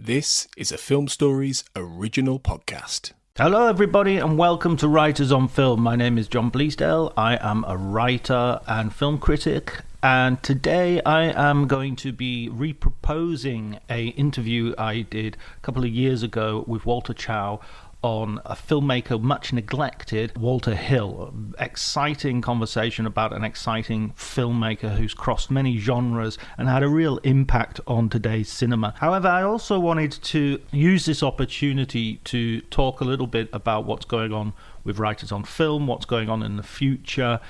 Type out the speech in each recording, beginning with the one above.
This is a Film Stories original podcast. Hello everybody and welcome to Writers on Film. My name is John Bleasdale. I am a writer and film critic, and today I am going to be reproposing an interview I did a couple of years ago with Walter Chaw on a filmmaker much neglected, Walter Hill. Exciting conversation about an exciting filmmaker who's crossed many genres and had a real impact on today's cinema. However, I also wanted to use this opportunity to talk a little bit about what's going on with Writers on Film, what's going on in the future,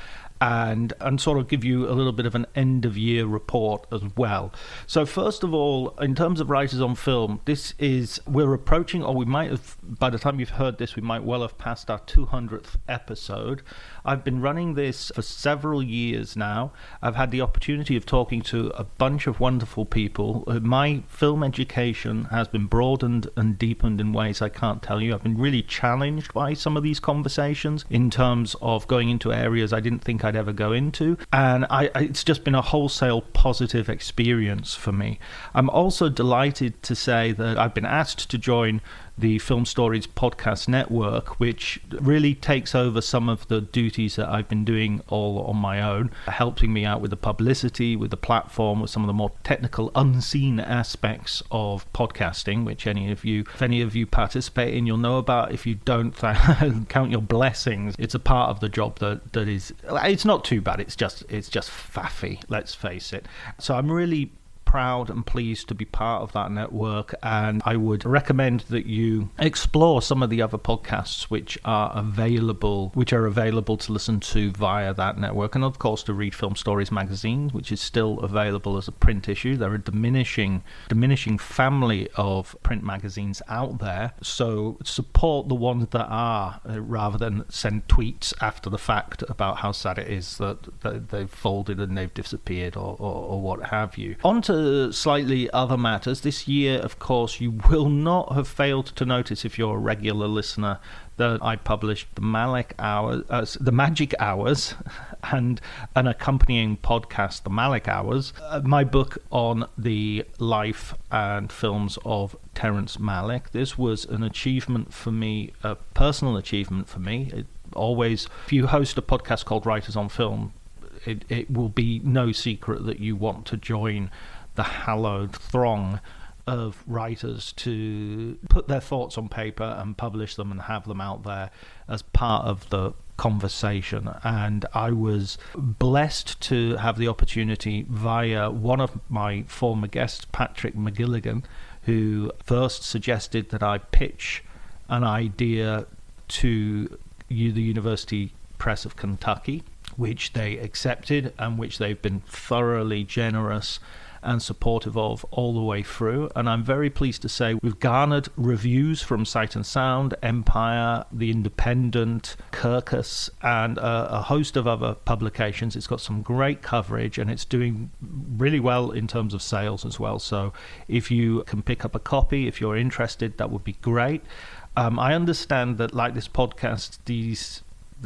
and sort of give you a little bit of an end-of-year report as well. So first of all, in terms of Writers on Film, we're approaching, or we might have, by the time you've heard this, we might well have passed our 200th episode. I've been running this for several years now. I've had the opportunity of talking to a bunch of wonderful people. My film education has been broadened and deepened in ways I can't tell you. I've been really challenged by some of these conversations in terms of going into areas I didn't think I'd ever go into, and it's just been a wholesale positive experience for me. I'm also delighted to say that I've been asked to join the Film Stories podcast network, which really takes over some of the duties that I've been doing all on my own, helping me out with the publicity, with the platform, with some of the more technical, unseen aspects of podcasting, which if any of you participate in, you'll know about. If you don't, count your blessings. It's a part of the job that is, it's not too bad. It's just faffy, let's face it. So I'm really proud and pleased to be part of that network, and I would recommend that you explore some of the other podcasts which are available to listen to via that network, and of course to read Film Stories magazine, which is still available as a print issue. There are a diminishing family of print magazines out there, so support the ones that are, rather than send tweets after the fact about how sad it is that they've folded and they've disappeared or what have you. On to slightly other matters. This year, of course, you will not have failed to notice, if you're a regular listener, that I published the Magic Hours, and an accompanying podcast, the Malick Hours, my book on the life and films of Terrence Malick. This was an achievement for me, a personal achievement for me. If you host a podcast called Writers on Film, it will be no secret that you want to join the hallowed throng of writers to put their thoughts on paper and publish them and have them out there as part of the conversation. And I was blessed to have the opportunity via one of my former guests, Patrick McGilligan, who first suggested that I pitch an idea to the University Press of Kentucky, which they accepted and which they've been thoroughly generous and supportive of all the way through. And I'm very pleased to say we've garnered reviews from Sight and Sound, Empire, The Independent, Kirkus, and a host of other publications. It's got some great coverage, and it's doing really well in terms of sales as well. So if you can pick up a copy, if you're interested, that would be great. I understand that, like this podcast,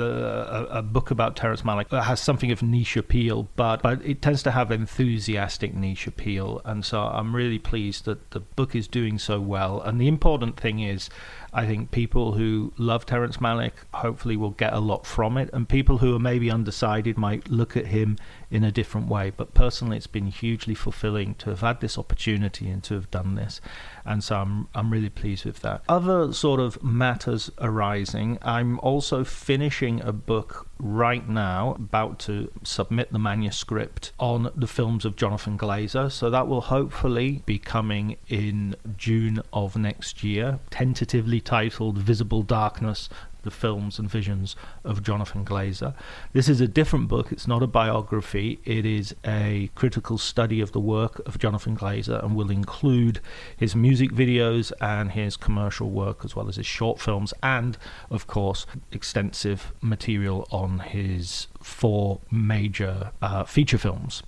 a book about Terrence Malick has something of niche appeal, but it tends to have enthusiastic niche appeal, and so I'm really pleased that the book is doing so well. And the important thing is, I think people who love Terrence Malick hopefully will get a lot from it, and people who are maybe undecided might look at him in a different way. But personally, it's been hugely fulfilling to have had this opportunity and to have done this, and so I'm really pleased with that. Other sort of matters arising, I'm also finishing a book right now, about to submit the manuscript on the films of Jonathan Glazer, so that will hopefully be coming in June of next year, tentatively titled Visible Darkness, the films and visions of Jonathan Glazer. This is a different book. It's not a biography. It is a critical study of the work of Jonathan Glazer, and will include his music videos and his commercial work, as well as his short films, and of course extensive material on his 4 major feature films.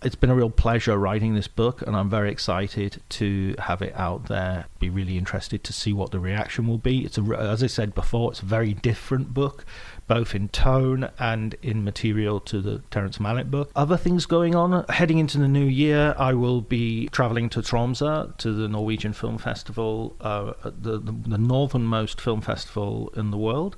It's been a real pleasure writing this book, and I'm very excited to have it out there. Be really interested to see what the reaction will be. As I said before, it's a very different book, both in tone and in material to the Terrence Malick book. Other things going on. Heading into the new year, I will be traveling to Tromsø, to the Norwegian Film Festival, the northernmost film festival in the world,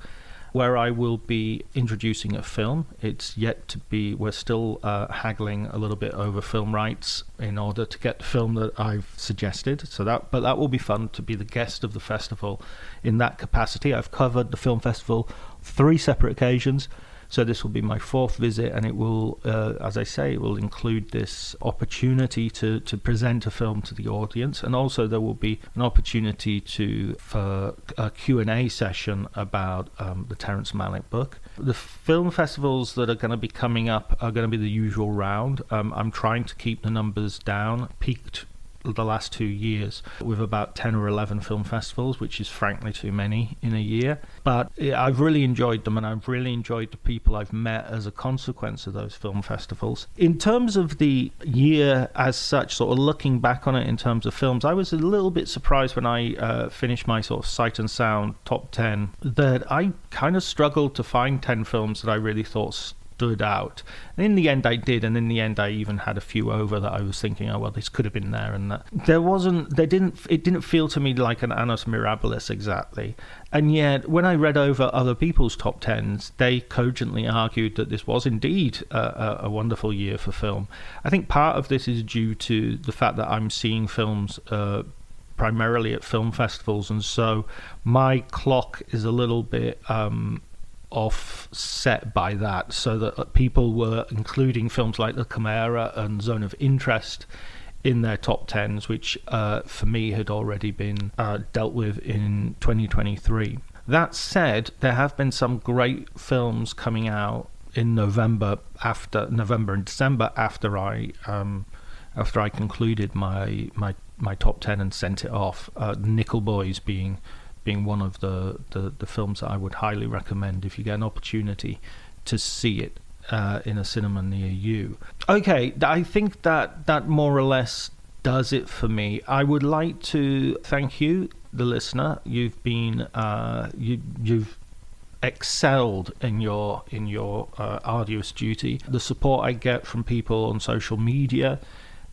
where I will be introducing a film. It's yet to be, we're still haggling a little bit over film rights in order to get the film that I've suggested. But that will be fun to be the guest of the festival in that capacity. I've covered the film festival 3 separate occasions, so this will be my 4th visit, and it will, as I say, it will include this opportunity to present a film to the audience, and also there will be an opportunity for a Q&A session about the Terrence Malick book. The film festivals that are going to be coming up are going to be the usual round. I'm trying to keep the numbers down. Peaked the last 2 years with about 10 or 11 film festivals, which is frankly too many in a year. But I've really enjoyed them, and I've really enjoyed the people I've met as a consequence of those film festivals. In terms of the year as such, sort of looking back on it in terms of films, I was a little bit surprised when I finished my sort of Sight and Sound top 10 that I kind of struggled to find 10 films that I really thought stood out. And in the end I did, and in the end I even had a few over that I was thinking, oh well, this could have been there, and that it didn't feel to me like an annus mirabilis exactly. And yet when I read over other people's top 10s, they cogently argued that this was indeed a wonderful year for film. I think part of this is due to the fact that I'm seeing films primarily at film festivals, and so my clock is a little bit offset by that, so that people were including films like The Chimera and Zone of Interest in their top 10s, which for me had already been dealt with in 2023. That said, there have been some great films coming out in November and December after I concluded my top 10 and sent it off. Nickel Boys being one of the films that I would highly recommend if you get an opportunity to see it in a cinema near you. Okay, I think that more or less does it for me. I would like to thank you, the listener. You've been you've excelled in your arduous duty. The support I get from people on social media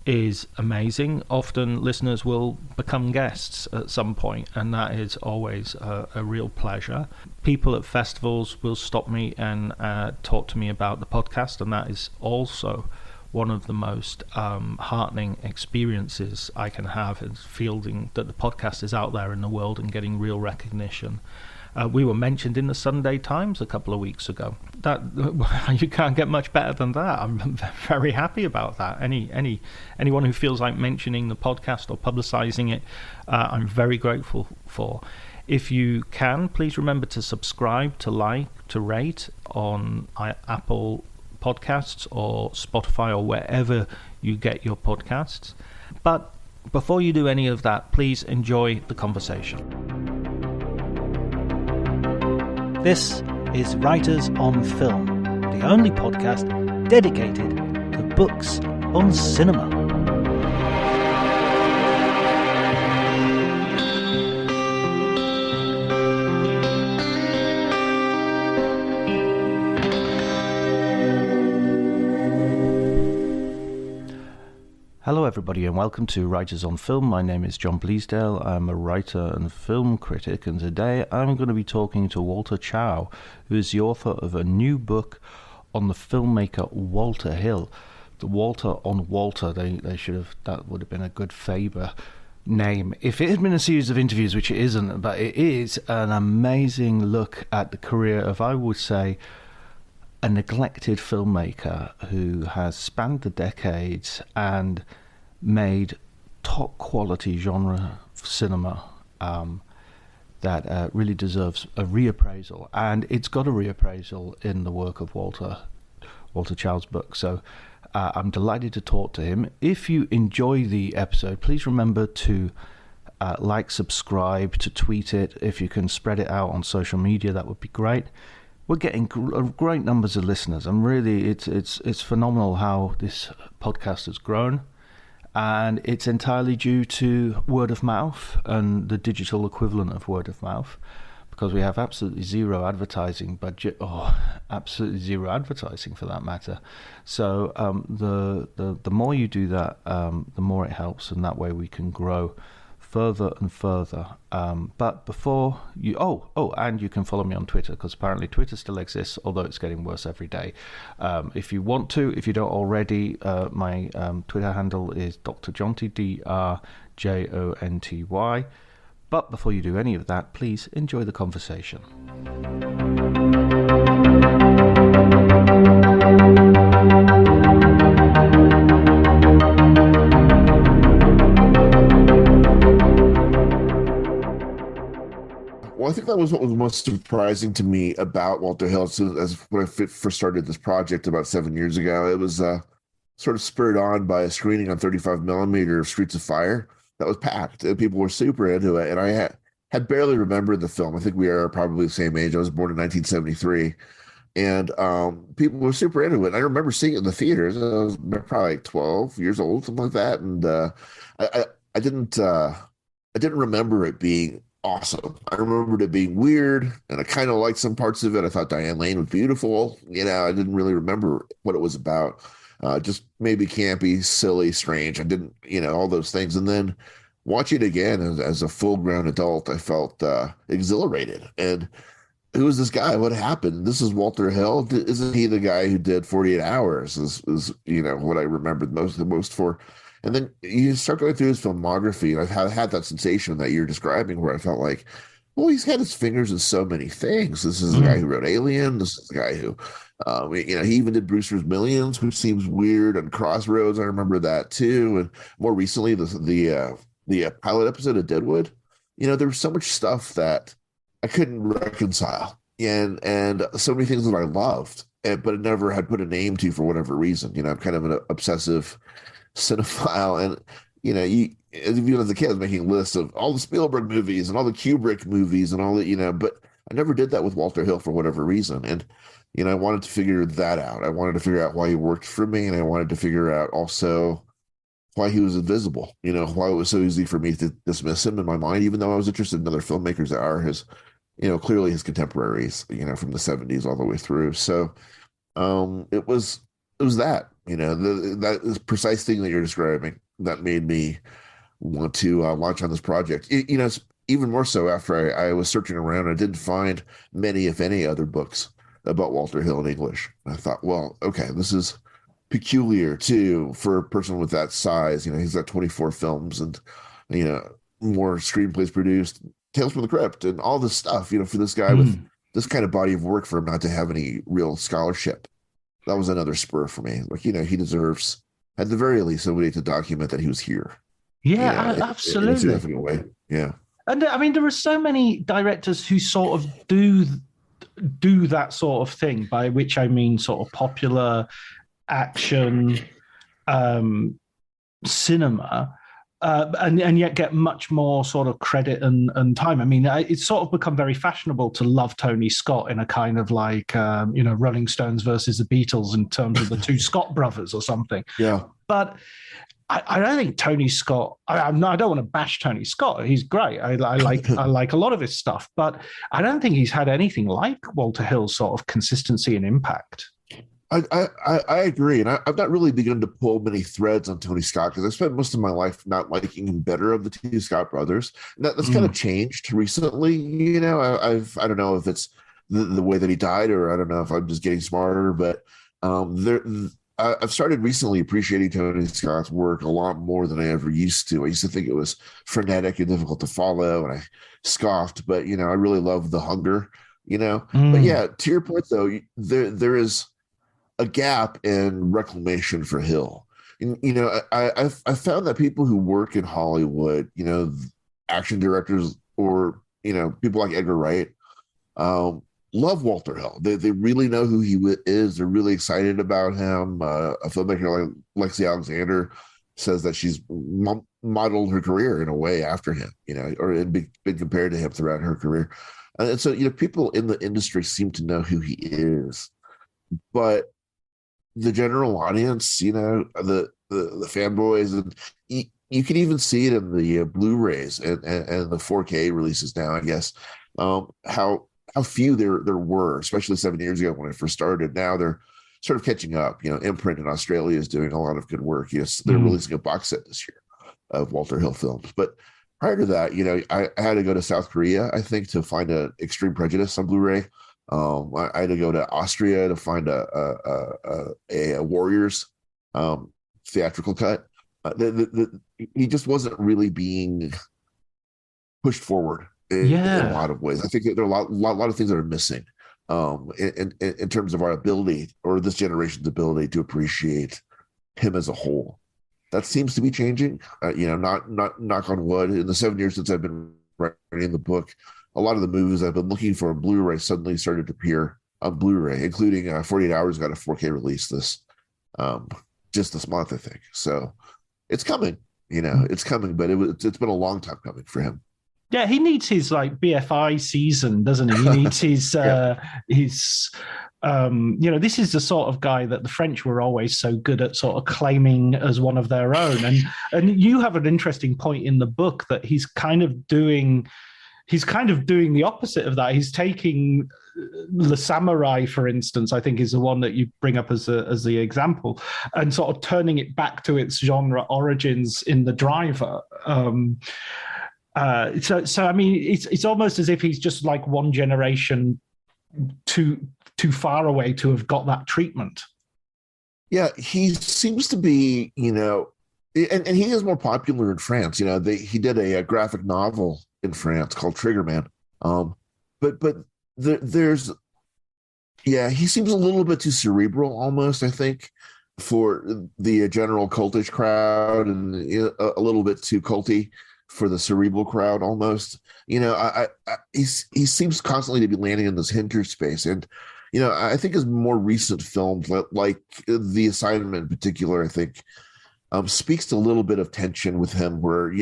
is amazing. Often listeners will become guests at some point, and that is always a real pleasure. People at festivals will stop me and talk to me about the podcast, and that is also one of the most heartening experiences I can have, is feeling that the podcast is out there in the world and getting real recognition. We were mentioned in the Sunday Times a couple of weeks ago. That you can't get much better than that. I'm very happy about that. Anyone who feels like mentioning the podcast or publicizing it, I'm very grateful for. If you can, please remember to subscribe, to like, to rate on Apple Podcasts or Spotify or wherever you get your podcasts. But before you do any of that, please enjoy the conversation. This is Writers on Film, the only podcast dedicated to books on cinema. Hello everybody, and welcome to Writers on Film. My name is John Bleasdale. I'm a writer and film critic, and today I'm going to be talking to Walter Chaw, who is the author of a new book on the filmmaker Walter Hill. The Walter on Walter, they should have, that would have been a good Faber name if it had been a series of interviews, which it isn't, but it is an amazing look at the career of, I would say, a neglected filmmaker who has spanned the decades and made top quality genre cinema that really deserves a reappraisal, and it's got a reappraisal in the work of Walter Chaw's book. So I'm delighted to talk to him. If you enjoy the episode, please remember to like, subscribe, to tweet it. If you can spread it out on social media, that would be great. We're getting great numbers of listeners, and really, it's phenomenal how this podcast has grown, and it's entirely due to word of mouth and the digital equivalent of word of mouth, because we have absolutely zero advertising budget, or absolutely zero advertising for that matter. So the more you do that, the more it helps, and that way we can grow further and further. But before you, and you can follow me on Twitter, because apparently Twitter still exists, although it's getting worse every day. If you want to, if you don't already, my Twitter handle is Dr. Jonty, DRJONTY. But before you do any of that, please enjoy the conversation. Well, I think that was what was most surprising to me about Walter Hill. As when I first started this project about 7 years ago, it was sort of spurred on by a screening on 35 millimeter of Streets of Fire that was packed. And people were super into it, and I had barely remembered the film. I think we are probably the same age. I was born in 1973, and people were super into it. And I remember seeing it in the theaters. I was probably like 12 years old, something like that, and I didn't remember it being awesome. I remembered it being weird, and I kind of liked some parts of it. I thought Diane Lane was beautiful. I didn't really remember what it was about. Just maybe campy, silly, strange. I didn't, all those things. And then watching it again as a full-grown adult, I felt exhilarated. And who is this guy? What happened? This is Walter Hill. Isn't he the guy who did 48 Hours? Is what I remembered the most for. And then you start going through his filmography, and I've had that sensation that you're describing, where I felt like, well, he's had his fingers in so many things. This is the guy who wrote Alien. This is the guy who, he even did Brewster's Millions, which seems weird, and Crossroads. I remember that too. And more recently, the pilot episode of Deadwood. There was so much stuff that I couldn't reconcile, and so many things that I loved, but it never had put a name to for whatever reason. I'm kind of an obsessive cinephile, and even as a kid, I was making lists of all the Spielberg movies and all the Kubrick movies and all that, but I never did that with Walter Hill for whatever reason. And I wanted to figure that out. I wanted to figure out why he worked for me, and I wanted to figure out also why he was invisible. Why it was so easy for me to dismiss him in my mind, even though I was interested in other filmmakers that are his, clearly his contemporaries, from the 70s all the way through. So it was that, that precise thing that you're describing that made me want to launch on this project. It's even more so after I was searching around. I didn't find many, if any, other books about Walter Hill in English. And I thought, well, okay, this is peculiar too for a person with that size. He's got 24 films and, more screenplays produced, Tales from the Crypt, and all this stuff, for this guy with this kind of body of work, for him not to have any real scholarship. That was another spur for me. Like, he deserves, at the very least, somebody to document that he was here. Yeah, absolutely. In a significant way. Yeah. And I mean, there are so many directors who sort of do that sort of thing, by which I mean sort of popular action cinema, and yet get much more sort of credit and time. I mean, it's sort of become very fashionable to love Tony Scott in a kind of like, Rolling Stones versus the Beatles in terms of the two Scott brothers or something. Yeah. But I don't think Tony Scott, I don't want to bash Tony Scott. He's great. I like a lot of his stuff, but I don't think he's had anything like Walter Hill's sort of consistency and impact. I agree, and I've not really begun to pull many threads on Tony Scott, because I spent most of my life not liking him better of the two Scott brothers. And that's kind of changed recently. I don't know if it's the way that he died, or I don't know if I'm just getting smarter, but I've started recently appreciating Tony Scott's work a lot more than I ever used to. I used to think it was frenetic and difficult to follow, and I scoffed, but I really love the hunger. But yeah, to your point though, there is a gap in reclamation for Hill. And, I found that people who work in Hollywood, action directors, or, people like Edgar Wright, love Walter Hill. They really know who he is. They're really excited about him. A filmmaker like Lexi Alexander says that she's modeled her career in a way after him, or been compared to him throughout her career. And so, people in the industry seem to know who he is, but the general audience, the fanboys, and you can even see it in the Blu-rays and the 4K releases now, I guess, how few there were, especially 7 years ago when it first started. Now they're sort of catching up. Imprint in Australia is doing a lot of good work. Yes, they're releasing a box set this year of Walter Hill films. But prior to that, I had to go to South Korea, I think, to find a Extreme Prejudice on Blu-ray. I had to go to Austria to find a Warriors theatrical cut. He just wasn't really being pushed forward in a lot of ways. I think there are a lot of things that are missing in terms of our ability, or this generation's ability, to appreciate him as a whole. That seems to be changing. Not knock on wood. In the 7 years since I've been writing the book, a lot of the movies I've been looking for on Blu-ray suddenly started to appear on Blu-ray, including 48 Hours got a 4K release just this month, I think. So it's coming. It's coming, but it's been a long time coming for him. Yeah, he needs his BFI season, doesn't he? He needs his this is the sort of guy that the French were always so good at sort of claiming as one of their own. And you have an interesting point in the book that he's kind of doing the opposite of that. He's taking Le Samurai, for instance, I think is the one that you bring up as the example, and sort of turning it back to its genre origins in The Driver. So I mean, it's almost as if he's just like one generation too far away to have got that treatment. Yeah, he seems to be, and he is more popular in France. He did a graphic novel in France called Triggerman. But he seems a little bit too cerebral, almost, I think, for the general cultish crowd, and a little bit too culty for the cerebral crowd, almost. He seems constantly to be landing in this hinter space, and I think his more recent films, like The Assignment in particular, I think speaks to a little bit of tension with him, where,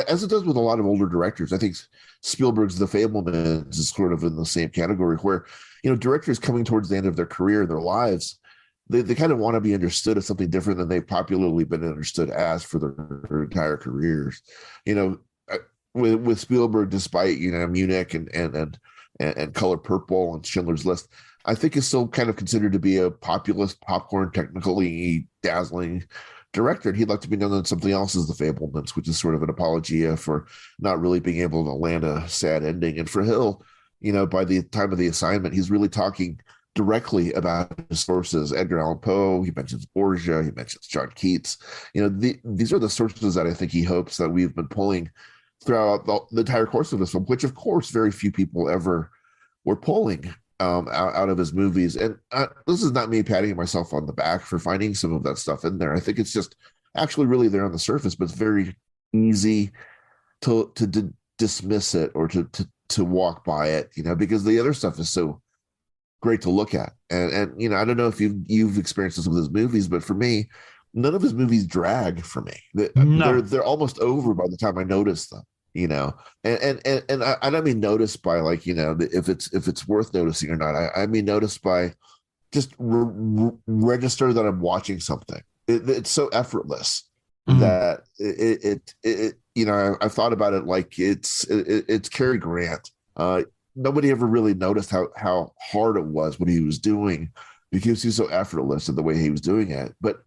as it does with a lot of older directors. I think Spielberg's The Fabelmans is sort of in the same category, where directors coming towards the end of their career, their lives, they kind of want to be understood as something different than they've popularly been understood as for their entire careers. With Spielberg, despite Munich and Color Purple and Schindler's List, I think is still kind of considered to be a populist, popcorn, technically dazzling director. And he'd like to be known as something else as The Fabelmans, which is sort of an apologia for not really being able to land a sad ending. And for Hill, by the time of The Assignment, he's really talking directly about his sources. Edgar Allan Poe, he mentions Borgia, he mentions John Keats. These are the sources that I think he hopes that we've been pulling throughout the entire course of this film, which of course very few people ever were pulling out of his movies. And this is not me patting myself on the back for finding some of that stuff in there. I think it's just actually really there on the surface, but it's very easy to dismiss it, or to walk by it, because the other stuff is so great to look at. And I don't know if you've experienced this with his movies, but for me, none of his movies drag for me. They're almost over by the time I notice them. And I don't mean notice by if it's worth noticing or not. I mean notice by just register that I'm watching something. It's so effortless that I've thought about it like it's Cary Grant. Nobody ever really noticed how hard it was what he was doing, because he was so effortless in the way he was doing it. But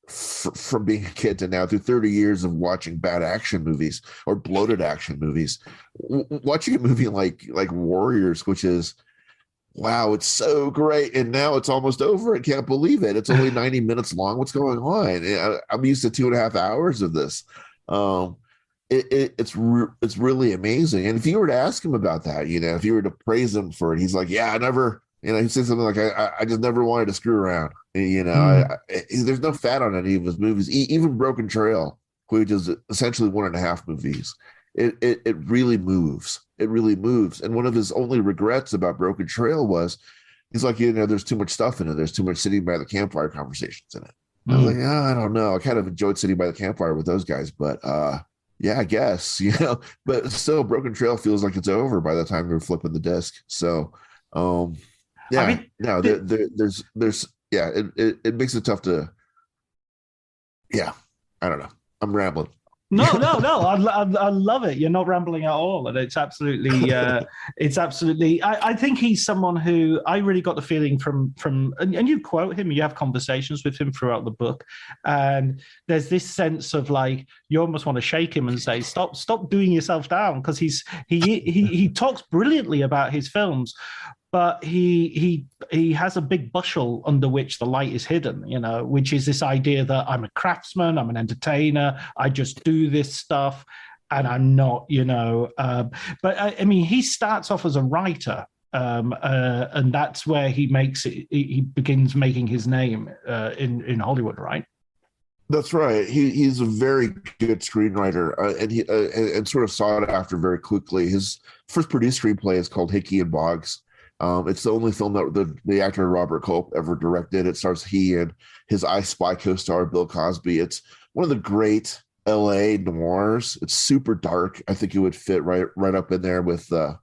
from being a kid to now, through 30 years of watching bad action movies or bloated action movies, watching a movie like Warriors, which is, wow, it's so great, and now it's almost over. I can't believe it. It's only 90 minutes long. What's going on? I'm used to 2.5 hours of this. It's really amazing. And if you were to ask him about that, if you were to praise him for it, he's like, yeah, I never, he said something like, I just never wanted to screw around. There's no fat on any of his movies. Even Broken Trail, which is essentially 1.5 movies, it really moves. It really moves. And one of his only regrets about Broken Trail was, he's like, there's too much stuff in it. There's too much sitting by the campfire conversations in it. I was like, I don't know. I kind of enjoyed sitting by the campfire with those guys, but Yeah, I guess, but still Broken Trail feels like it's over by the time you're flipping the disc. So, um, I yeah, mean, no, there's, yeah, it makes it tough to, yeah, I don't know. I'm rambling. no, no, no. I love it. You're not rambling at all, and it's absolutely, it's absolutely. I think he's someone who I really got the feeling from, and you quote him, you have conversations with him throughout the book, and there's this sense of like you almost want to shake him and say, stop doing yourself down, because he talks brilliantly about his films, but he has a big bushel under which the light is hidden, which is this idea that I'm a craftsman, I'm an entertainer, I just do this stuff, and I'm not, but I mean, he starts off as a writer, and that's where he makes it. He begins making his name in Hollywood, right? That's right. He's a very good screenwriter, and he and sort of sought after very quickly. His first produced screenplay is called Hickey and Boggs. It's the only film that the actor Robert Culp ever directed. It stars he and his I Spy co-star Bill Cosby. It's one of the great L.A. noirs. It's super dark. I think it would fit right up in there with the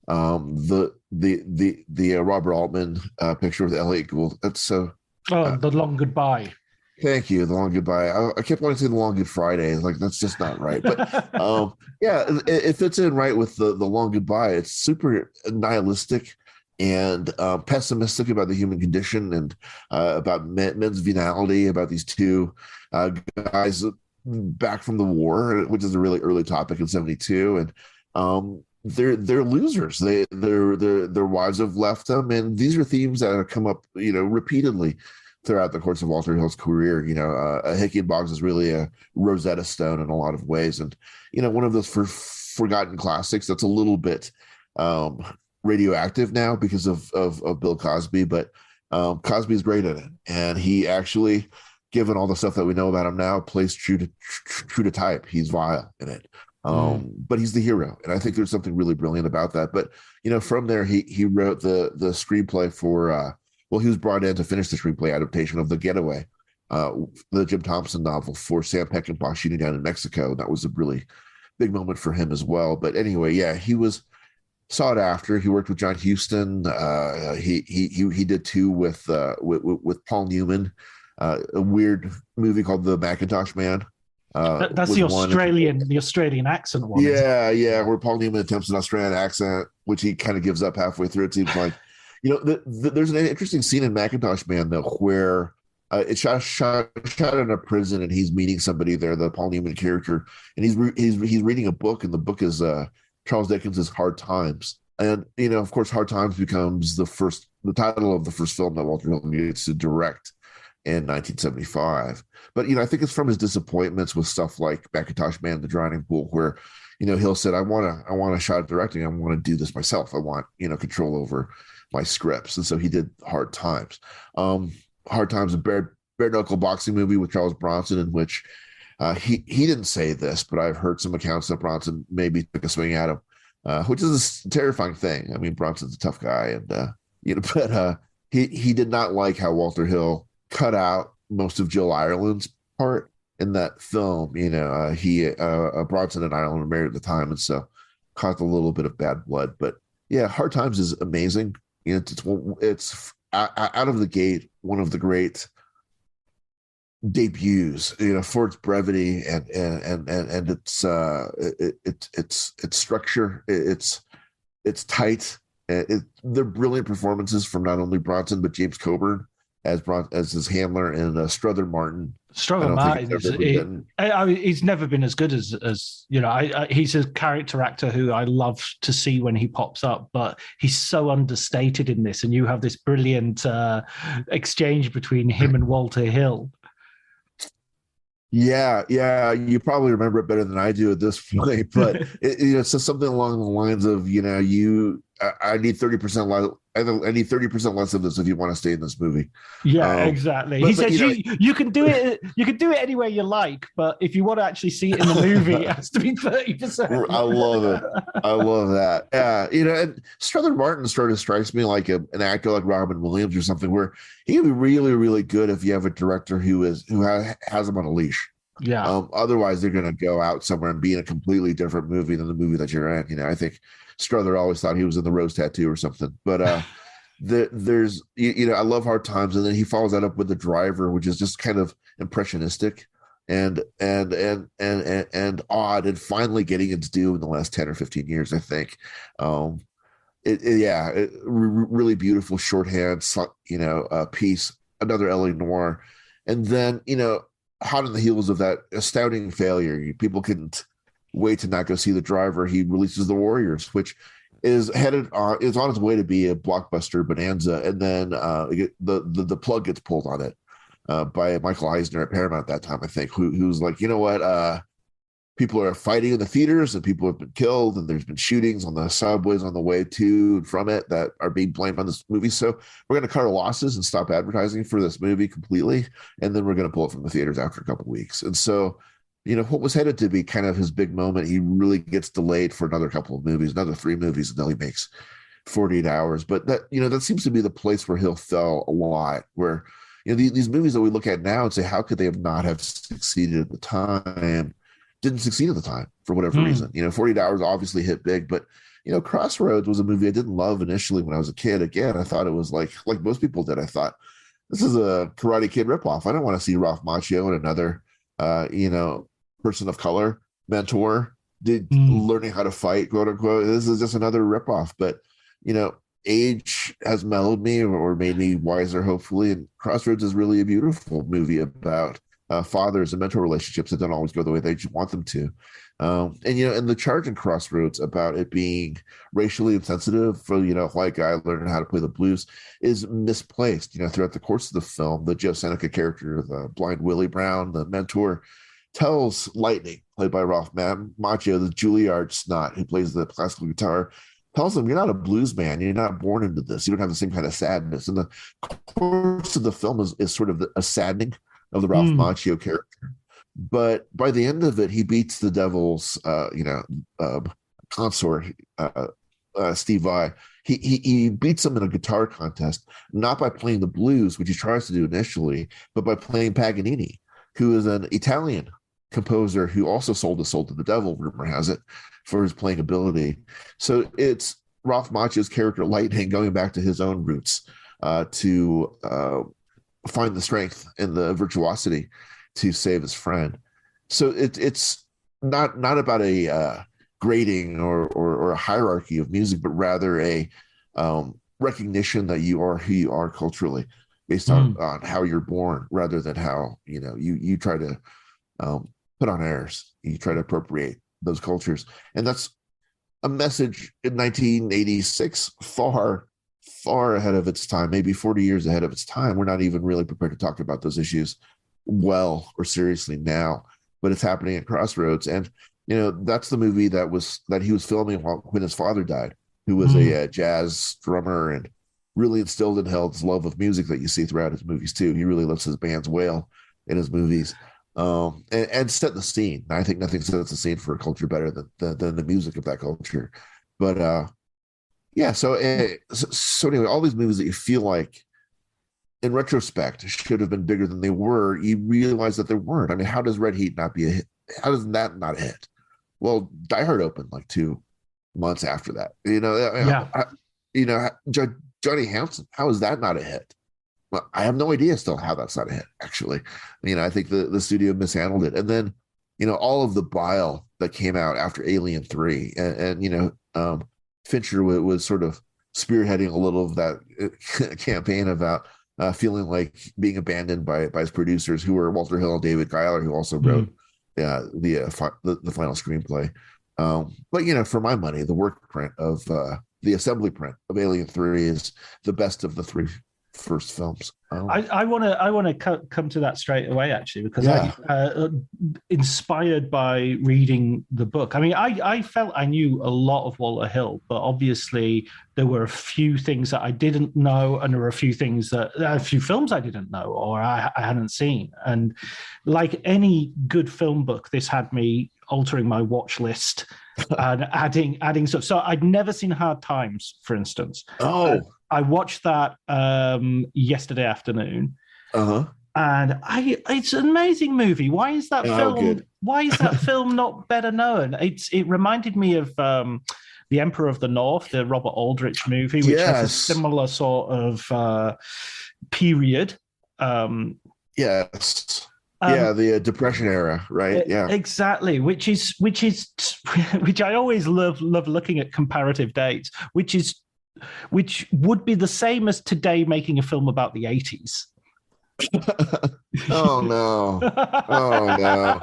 Robert Altman picture with Elliot Gould. That's so. The Long Goodbye. Thank you. The Long Goodbye. I kept wanting to say The Long Good Friday. Like, that's just not right. But yeah, it fits in right with the Long Goodbye. It's super nihilistic and pessimistic about the human condition and about men's venality, about these two guys back from the war, which is a really early topic in '72. And they're losers. Their wives have left them. And these are themes that have come up, repeatedly throughout the course of Walter Hill's career. Hickey and Boggs is really a Rosetta Stone in a lot of ways. And, one of those forgotten classics that's a little bit radioactive now because of Bill Cosby, but Cosby's great at it. And he actually, given all the stuff that we know about him now, plays true to type. He's vile in it. But he's the hero. And I think there's something really brilliant about that. But, from there, he wrote the screenplay for, he was brought in to finish the screenplay adaptation of The Getaway, the Jim Thompson novel for Sam Peckinpah shooting down in Mexico. That was a really big moment for him as well. But anyway, yeah, he was sought after. He worked with John Huston. He did two with Paul Newman, a weird movie called The Macintosh Man. That's the Australian accent one. Yeah, where Paul Newman attempts an Australian accent, which he kind of gives up halfway through. It seems like, there's an interesting scene in Macintosh Man though, where it's shot in a prison, and he's meeting somebody there, the Paul Newman character, and he's reading a book, and the book is Charles Dickens's Hard Times. And, of course, Hard Times becomes the title of the first film that Walter Hill gets to direct in 1975. But, I think it's from his disappointments with stuff like Macintosh Man, The Drowning Pool, where, Hill said, I want a shot at directing. I want to do this myself. I want, control over my scripts. And so he did Hard Times. Hard Times, a bare knuckle boxing movie with Charles Bronson, in which he didn't say this, but I've heard some accounts that Bronson maybe took a swing at him, which is a terrifying thing. I mean, Bronson's a tough guy, and but he did not like how Walter Hill cut out most of Jill Ireland's part in that film. Bronson and Ireland were married at the time, and so caught a little bit of bad blood. But yeah, Hard Times is amazing. It's out of the gate one of the great debuts, for its brevity and its structure. It's tight. They're brilliant performances from not only Bronson but James Coburn as his handler, and Strother Martin. Strother Martin he's never been as good as he's a character actor who I love to see when he pops up, but he's so understated in this, and you have this brilliant exchange between him and Walter Hill. Yeah, you probably remember it better than I do at this point, but it's just something along the lines of, I need 30% I need 30% less of this if you want to stay in this movie. Yeah, exactly. He says you can do it. You can do it any way you like, but if you want to actually see it in the movie, it has to be 30%. I love it. I love that. Yeah, and Strother Martin sort of strikes me like an actor like Robin Williams or something, where he can be really, really good if you have a director who has him on a leash. Yeah. Otherwise, they're going to go out somewhere and be in a completely different movie than the movie that you're in. I think Strother always thought he was in the Rose Tattoo or something. But there's, I love Hard Times, and then he follows that up with The Driver, which is just kind of impressionistic and odd, and finally getting its due in the last 10 or 15 years, I think. Really beautiful shorthand, piece, another LA noir. And then, hot on the heels of that astounding failure, people couldn't wait to not go see The Driver. He releases The Warriors, which is on its way to be a blockbuster bonanza, and then the plug gets pulled on it by Michael Eisner at Paramount at that time, I think, who's like, you know what, people are fighting in the theaters and people have been killed, and there's been shootings on the subways on the way to and from it that are being blamed on this movie. So we're going to cut our losses and stop advertising for this movie completely, and then we're going to pull it from the theaters after a couple of weeks. And so, what was headed to be kind of his big moment, he really gets delayed for another couple of movies, another 3 movies until he makes 48 Hours. But that seems to be the place where he'll fell a lot, where these movies that we look at now and say, how could they not have succeeded at the time? Didn't succeed at the time for whatever reason. 48 Hours obviously hit big, but Crossroads was a movie I didn't love initially when I was a kid. Again, I thought it was like most people did. I thought, this is a Karate Kid ripoff. I don't want to see Ralph Macchio and another person of color mentor learning how to fight, quote unquote. This is just another ripoff. But age has mellowed me or made me wiser, hopefully. And Crossroads is really a beautiful movie about fathers and mentor relationships that don't always go the way they want them to. And the charge in Crossroads about it being racially insensitive for, a white guy learning how to play the blues is misplaced. Throughout the course of the film, the Joe Seneca character, the blind Willie Brown, the mentor, tells Lightning, played by Ralph Macchio, the Juilliard snot who plays the classical guitar, tells him, you're not a blues man. You're not born into this. You don't have the same kind of sadness. And the course of the film is sort of a saddening of the Ralph Macchio character. But by the end of it, he beats the devil's, consort, Steve Vai. He beats him in a guitar contest, not by playing the blues, which he tries to do initially, but by playing Paganini, who is an Italian composer who also sold his soul to the devil, rumor has it, for his playing ability. So it's Ralph Macchio's character Lightning going back to his own roots to find the strength and the virtuosity to save his friend. So it's not about a grading or a hierarchy of music, but rather a recognition that you are who you are culturally based on how you're born, rather than how you try to put on airs. You try to appropriate those cultures, and that's a message in 1986 far ahead of its time, maybe 40 years ahead of its time. We're not even really prepared to talk about those issues well or seriously now, but it's happening at Crossroads. And that's the movie that he was filming when his father died, who was a jazz drummer and really instilled in his love of music that you see throughout his movies too. He really lets his bands wail in his movies, and set the scene. I think nothing sets the scene for a culture better than the music of that culture. But so anyway, all these movies that you feel like in retrospect should have been bigger than they were, you realize that they weren't. I mean, how does Red Heat not be a hit? How does that not hit? Well, Die Hard opened like 2 months after that. Johnny Hanson, how is that not a hit? Well, I have no idea still how that's not a hit, actually. I think the studio mishandled it. And then, all of the bile that came out after Alien 3 and Fincher was sort of spearheading a little of that campaign about feeling like being abandoned by his producers, who were Walter Hill and David Giler, who also wrote the final screenplay. But for my money, the work print of the assembly print of Alien 3 is the best of the 3 first films. I want to come to that straight away, actually, because inspired by reading the book. I mean, I felt I knew a lot of Walter Hill, but obviously there were a few things that I didn't know, and there were a few films I didn't know or I hadn't seen. And like any good film book, this had me altering my watch list and adding stuff. So I'd never seen Hard Times, for instance. I watched that yesterday afternoon. And it's an amazing movie. Why is that Oh, film? good. Why is that film not better known? It reminded me of The Emperor of the North, the Robert Aldrich movie, which has a Yes. similar sort of period. Um, Yes. Yeah, um, the Depression era, right? Yeah. exactly, which I always love looking at comparative dates, which would be the same as today making a film about the 80s. Oh no. Oh no.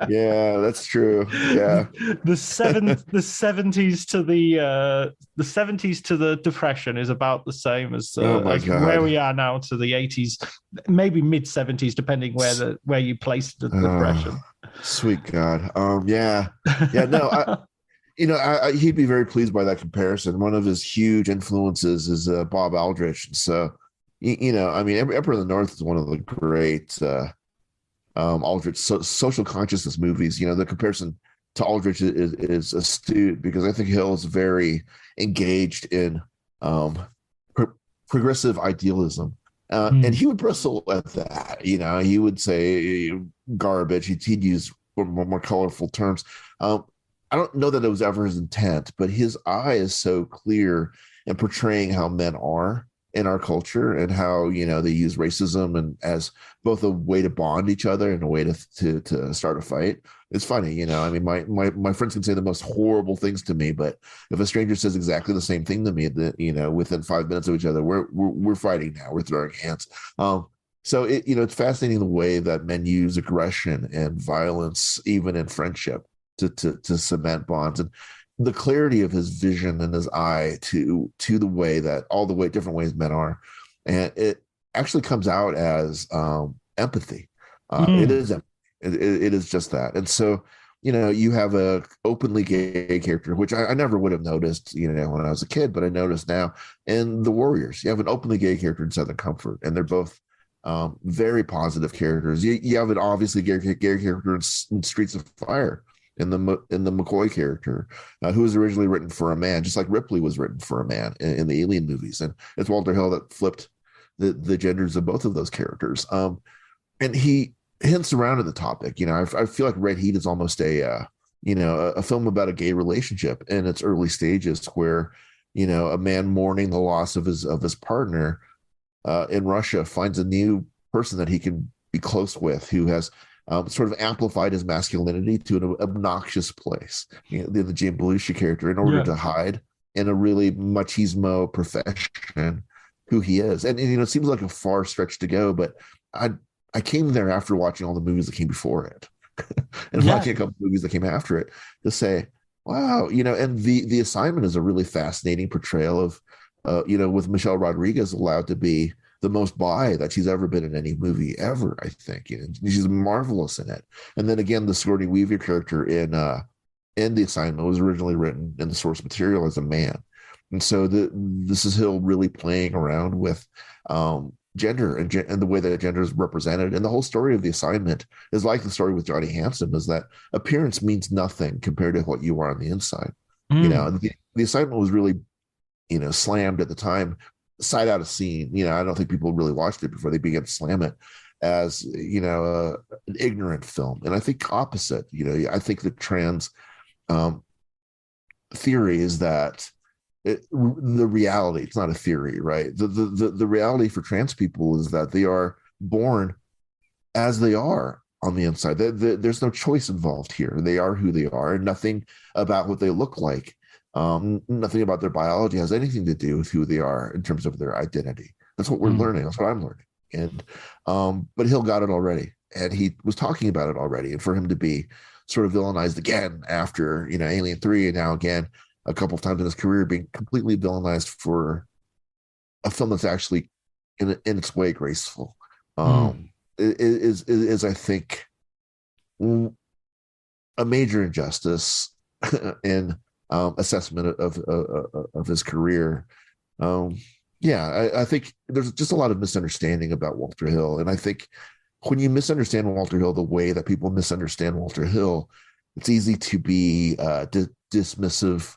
Yeah, that's true. Yeah. The 70s to the 70s to the depression is about the same Oh my as where God. we are now to the 80s, maybe mid 70s, depending where you place the depression. Sweet God. Yeah. Yeah, no, he'd be very pleased by that comparison. One of his huge influences is Bob Aldrich. So, I mean, Emperor of the North is one of the great Aldrich social consciousness movies. The comparison to Aldrich is astute because I think Hill is very engaged in um, progressive idealism. And he would bristle at that. He would say garbage. He'd use more colorful terms. I don't know that it was ever his intent, but his eye is so clear in portraying how men are in our culture and how they use racism and as both a way to bond each other and a way to start a fight. It's funny, I mean, my friends can say the most horrible things to me, but if a stranger says exactly the same thing to me, that within 5 minutes of each other, we're fighting now, we're throwing hands. So it's fascinating the way that men use aggression and violence, even in friendship, to cement bonds, and the clarity of his vision and his eye to the way that all the way different ways men are, and it actually comes out as empathy. It is it is just that, and so you have a openly gay character, which I never would have noticed when I was a kid, but I noticed now. In The Warriors, you have an openly gay character in Southern Comfort, and they're both very positive characters. You have an obviously gay character in Streets of Fire, in the McCoy character, who was originally written for a man, just like Ripley was written for a man in the Alien movies, and it's Walter Hill that flipped the genders of both of those characters. And he hints around at the topic. I feel like Red Heat is almost a film about a gay relationship in its early stages, where a man mourning the loss of his partner in Russia finds a new person that he can be close with, who has sort of amplified his masculinity to an obnoxious place. The Jane Belushi character, in order to hide in a really machismo profession who he is. And it seems like a far stretch to go, but I came there after watching all the movies that came before it and watching a couple movies that came after it to say, wow, and the Assignment is a really fascinating portrayal of, with Michelle Rodriguez allowed to be the most bi that she's ever been in any movie ever, I think. She's marvelous in it. And then again, the Sigourney Weaver character in The Assignment was originally written in the source material as a man. And so this is Hill really playing around with gender and the way that gender is represented. And the whole story of The Assignment is like the story with Johnny Handsome, is that appearance means nothing compared to what you are on the inside. And the Assignment was really, slammed at the time, sight out of scene. I don't think people really watched it before they began to slam it as, an ignorant film. And I think opposite, I think the trans theory is that the reality, it's not a theory, right? The reality for trans people is that they are born as they are on the inside. There's no choice involved here. They are who they are, and nothing about what they look like, nothing about their biology has anything to do with who they are in terms of their identity. That's what we're learning. That's what I'm learning. And but Hill got it already, and he was talking about it already. And for him to be sort of villainized again after Alien 3, and now again a couple of times in his career being completely villainized for a film that's actually in its way graceful, is I think a major injustice in assessment of his career. I think there's just a lot of misunderstanding about Walter Hill, and I think when you misunderstand Walter Hill the way that people misunderstand Walter Hill, it's easy to be dismissive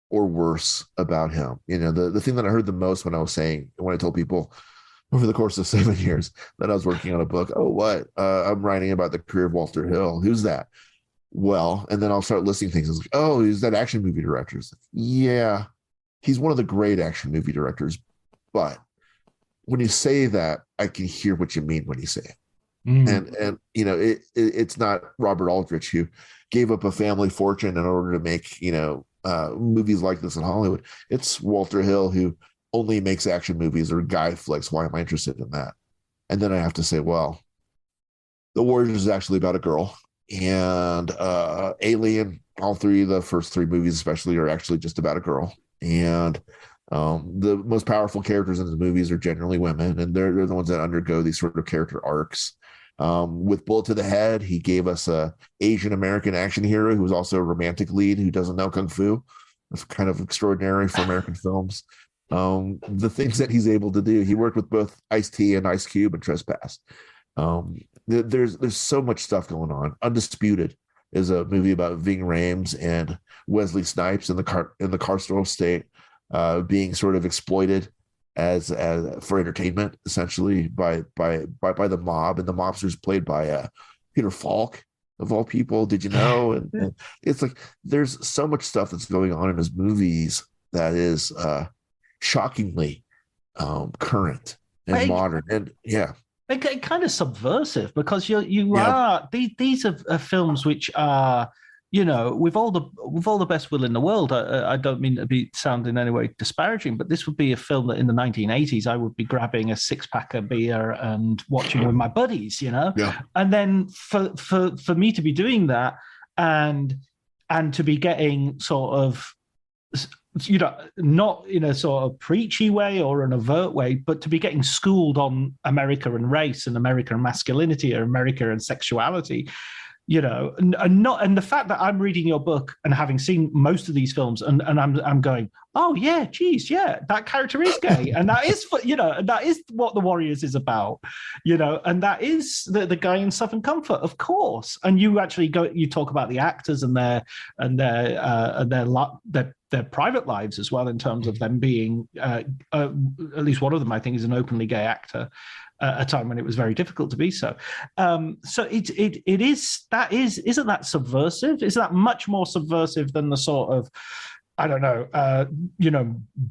or worse about him. The thing that I heard the most when I told people over the course of 7 years that I was working on a book. Oh, what? I'm writing about the career of Walter Hill. Who's that? Well, and then I'll start listing things. It's like, oh, he's that action movie director. It's like, yeah, he's one of the great action movie directors. But when you say that, I can hear what you mean when you say it. And it's not Robert Aldrich who gave up a family fortune in order to make movies like this in Hollywood. It's Walter Hill who only makes action movies or guy flicks. Why am I interested in that? And then I have to say, well, The Warriors is actually about a girl, and Alien, all three of the first three movies especially are actually just about a girl. And the most powerful characters in the movies are generally women, and they're the ones that undergo these sort of character arcs. With Bullet to the Head, he gave us a Asian American action hero who was also a romantic lead who doesn't know kung fu. That's kind of extraordinary for American films. The things that he's able to do. He worked with both Ice-T and Ice Cube and Trespass. There's so much stuff going on. Undisputed is a movie about Ving Rhames and Wesley Snipes in the carceral state, being sort of exploited as for entertainment, essentially by the mob, and the mobsters played by Peter Falk of all people. Did you know? And it's like there's so much stuff that's going on in his movies that is shockingly current and modern, and yeah. Kind of subversive, because these are films which are, with all the best will in the world. I don't mean to sound in any way disparaging, but this would be a film that in the 1980s I would be grabbing a six-pack of beer and watching with my buddies, Yeah. And then for me to be doing that and to be getting sort of, not in a sort of preachy way or an overt way, but to be getting schooled on America and race and America and masculinity or America and sexuality, and the fact that I'm reading your book and having seen most of these films, and I'm going, oh yeah, geez, yeah, that character is gay, and that is and that is what The Warriors is about, and that is the guy in Southern Comfort, of course. And you actually you talk about the actors and their private lives as well, in terms of them being at least one of them, I think, is an openly gay actor. A time when it was very difficult to be so. So isn't that subversive? Is that much more subversive than the sort of, I don't know,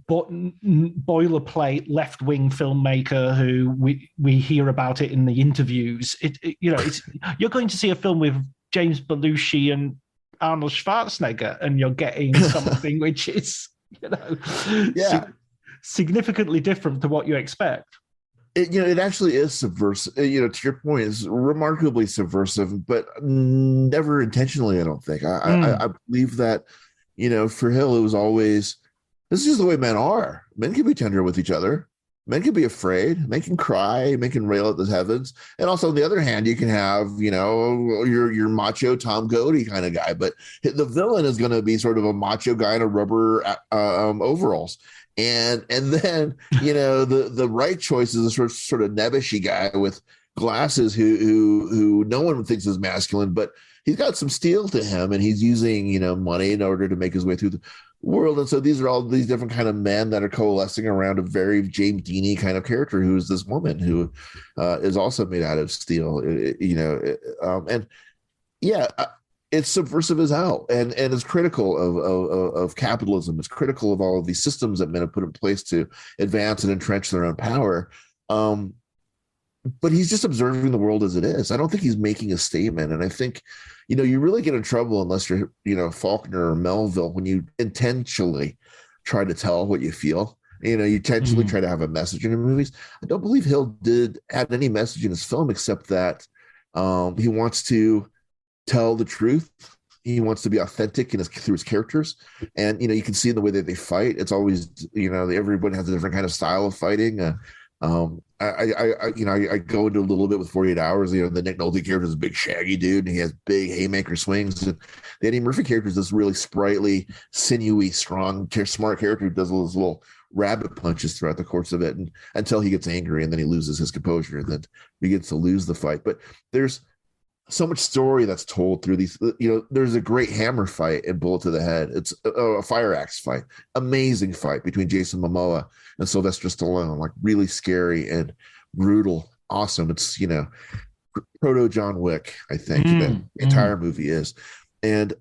boilerplate left-wing filmmaker who we hear about it in the interviews? You're going to see a film with James Belushi and Arnold Schwarzenegger, and you're getting something which is, significantly different to what you expect. It actually is subversive. To your point, is remarkably subversive, but never intentionally. I don't think. I believe that, for Hill, it was always, this is just the way men are. Men can be tender with each other. Men can be afraid. Men can cry. Men can rail at the heavens. And also, on the other hand, you can have, your macho Tom Cody kind of guy, but the villain is going to be sort of a macho guy in a rubber overalls. And then, the right choice is a sort of nebbishy guy with glasses who no one thinks is masculine, but he's got some steel to him, and he's using, money in order to make his way through the world. And so these are all these different kind of men that are coalescing around a very James Dean-y kind of character, who is this woman who is also made out of steel, and yeah. It's subversive as hell, and it's critical of capitalism. It's critical of all of these systems that men have put in place to advance and entrench their own power. But he's just observing the world as it is. I don't think he's making a statement. And I think, you really get in trouble unless you're, Faulkner or Melville, when you intentionally try to tell what you feel. You intentionally try to have a message in your movies. I don't believe Hill had any message in his film, except that he wants to tell the truth. He wants to be authentic through his characters, and you can see in the way that they fight. It's always everybody has a different kind of style of fighting. I go into a little bit with 48 Hours. The Nick Nolte character is a big shaggy dude, and he has big haymaker swings. And the Eddie Murphy character is this really sprightly, sinewy, strong, smart character who does those little rabbit punches throughout the course of it, and until he gets angry, and then he loses his composure, and then begins to lose the fight. But there's so much story that's told through these. There's a great hammer fight in Bullet to the Head. It's a fire axe fight, amazing fight between Jason Momoa and Sylvester Stallone, like really scary and brutal, awesome. It's proto John Wick, I think the entire movie is. And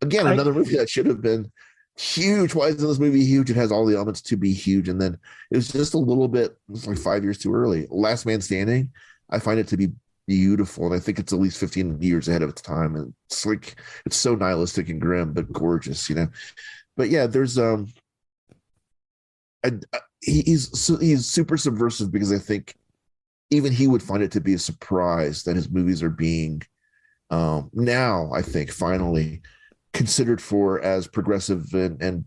again, another movie that should have been huge. Why isn't this movie huge? It has all the elements to be huge, and then it was just a little bit. It was like 5 years too early. Last Man Standing, I find it to be beautiful, and I think it's at least 15 years ahead of its time. And it's so nihilistic and grim, but gorgeous, But yeah, there's he's super subversive, because I think even he would find it to be a surprise that his movies are being now, I think, finally considered for as progressive and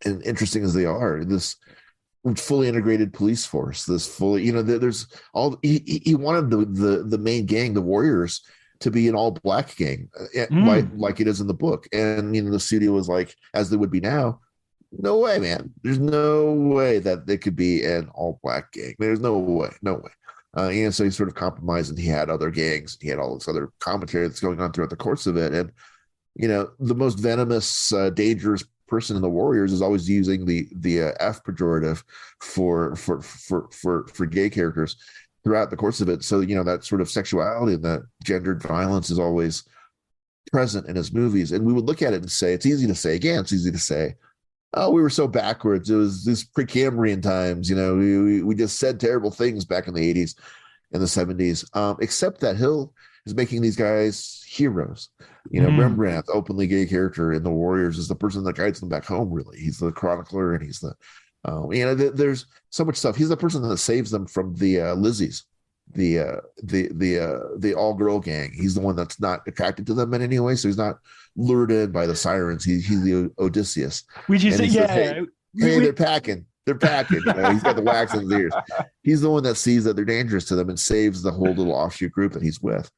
interesting as they are. This fully integrated police force, this fully, there's all he wanted the main gang, the Warriors, to be an all black gang, like it is in the book. And the studio was like, as they would be now, no way, man. There's no way that they could be an all black gang. There's no way. And so he sort of compromised, and he had other gangs. He had all this other commentary that's going on throughout the course of it. And, the most venomous, dangerous person in the Warriors is always using the F pejorative for gay characters throughout the course of it. So, that sort of sexuality and that gendered violence is always present in his movies. And we would look at it and say, it's easy to say, oh, we were so backwards. It was this Precambrian times. We just said terrible things back in the 80s and the 70s, except that Hill is making these guys heroes. Rembrandt, openly gay character in the Warriors, is the person that guides them back home, really. He's the chronicler, and he's the, there's so much stuff. He's the person that saves them from the Lizzies, the all-girl gang. He's the one that's not attracted to them in any way, so he's not lured in by the sirens. He's the Odysseus. Which is, yeah. Says, hey, they're packing. He's got the wax in his ears. He's the one that sees that they're dangerous to them and saves the whole little offshoot group that he's with.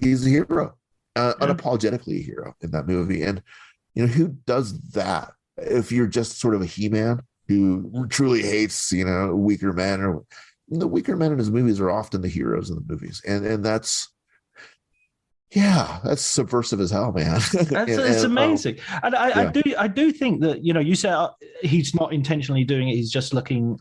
He's a hero, unapologetically a hero in that movie. And, who does that if you're just sort of a He-Man who truly hates, weaker men? Or the weaker men in his movies are often the heroes in the movies. And that's subversive as hell, man. It's amazing. And I do think that, you say he's not intentionally doing it, he's just looking,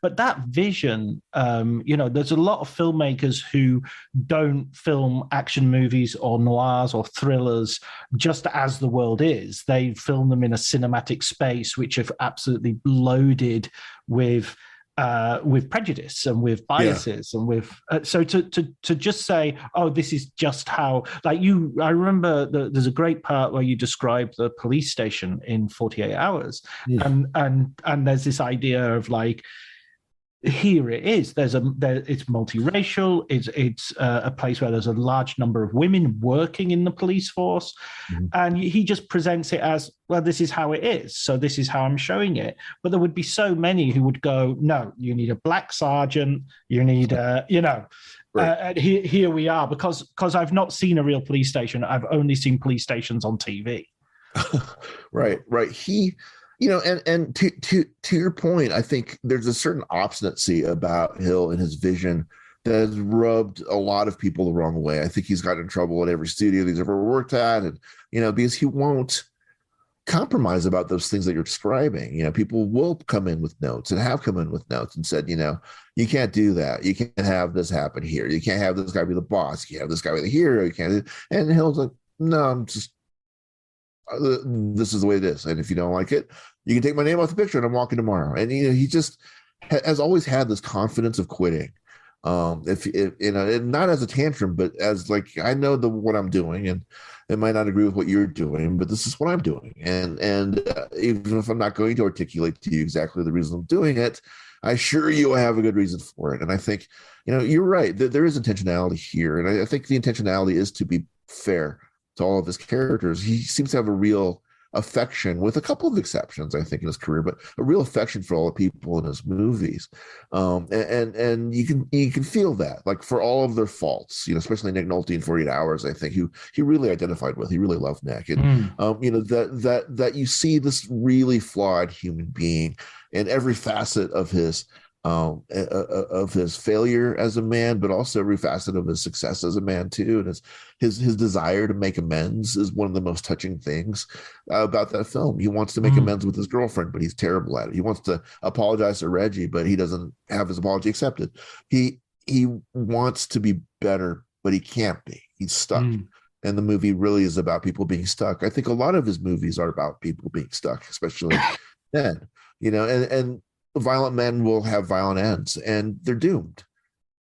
but that vision, there's a lot of filmmakers who don't film action movies or noirs or thrillers just as the world is. They film them in a cinematic space, which are absolutely loaded with prejudice and with biases and with so to just say, oh, this is just how, I remember there's a great part where you describe the police station in 48 Hours, and there's this idea of like, here it is. It's multiracial. It's a place where there's a large number of women working in the police force, and he just presents it as, well, this is how it is. So this is how I'm showing it. But there would be so many who would go, no, you need a black sergeant. You need right. Here we are, because I've not seen a real police station. I've only seen police stations on TV. Right. And to your point, I think there's a certain obstinacy about Hill and his vision that has rubbed a lot of people the wrong way. I think he's gotten in trouble at every studio he's ever worked at, and because he won't compromise about those things that you're describing. People will come in with notes and have come in with notes and said, you can't do that. You can't have this happen here. You can't have this guy be the boss. You can't have this guy be the hero. You can't. And Hill's like, no, this is the way it is. And if you don't like it, you can take my name off the picture and I'm walking tomorrow. And he just has always had this confidence of quitting. If not as a tantrum, but as like, I know what I'm doing, and it might not agree with what you're doing, but this is what I'm doing. And even if I'm not going to articulate to you exactly the reason I'm doing it, I assure you I have a good reason for it. And I think, you're right. There is intentionality here. And I think the intentionality is to be fair to all of his characters. He seems to have a real affection, with a couple of exceptions, I think, in his career, but a real affection for all the people in his movies. And you can feel that, like, for all of their faults, especially Nick Nolte in 48 Hours, I think he really identified with. He really loved Nick. And that you see this really flawed human being in every facet of his of his failure as a man, but also every facet of his success as a man too. And his desire to make amends is one of the most touching things about that film. He wants to make amends with his girlfriend, but he's terrible at it. He wants to apologize to Reggie, but he doesn't have his apology accepted. He wants to be better, but he can't be. He's stuck. And the movie really is about people being stuck. I think a lot of his movies are about people being stuck, especially men, and violent men will have violent ends, and they're doomed.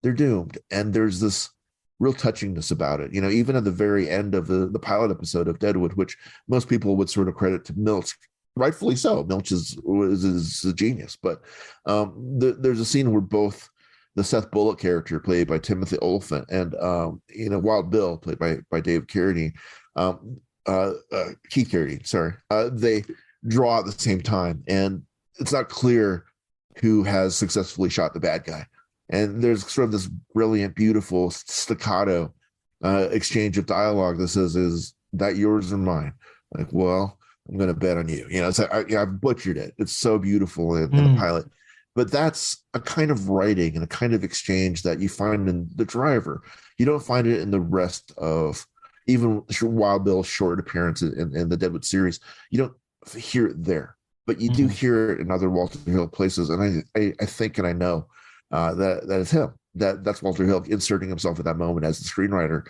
They're doomed. And there's this real touchingness about it. Even at the very end of the pilot episode of Deadwood, which most people would sort of credit to Milch, rightfully so. Milch is a genius. But there's a scene where both the Seth Bullock character, played by Timothy Olyphant, and Wild Bill, played by Dave Carradine, Keith Carradine, sorry, they draw at the same time, and it's not clear who has successfully shot the bad guy. And there's sort of this brilliant, beautiful staccato exchange of dialogue that says, "Is that yours or mine?" Like, well, I'm going to bet on you. It's like, I've butchered it. It's so beautiful in the pilot. But that's a kind of writing and a kind of exchange that you find in The Driver. You don't find it in the rest of even Wild Bill's short appearance in the Deadwood series. You don't hear it there, but you do hear it in other Walter Hill places. And I think, and I know that is him. That's Walter Hill inserting himself at that moment as the screenwriter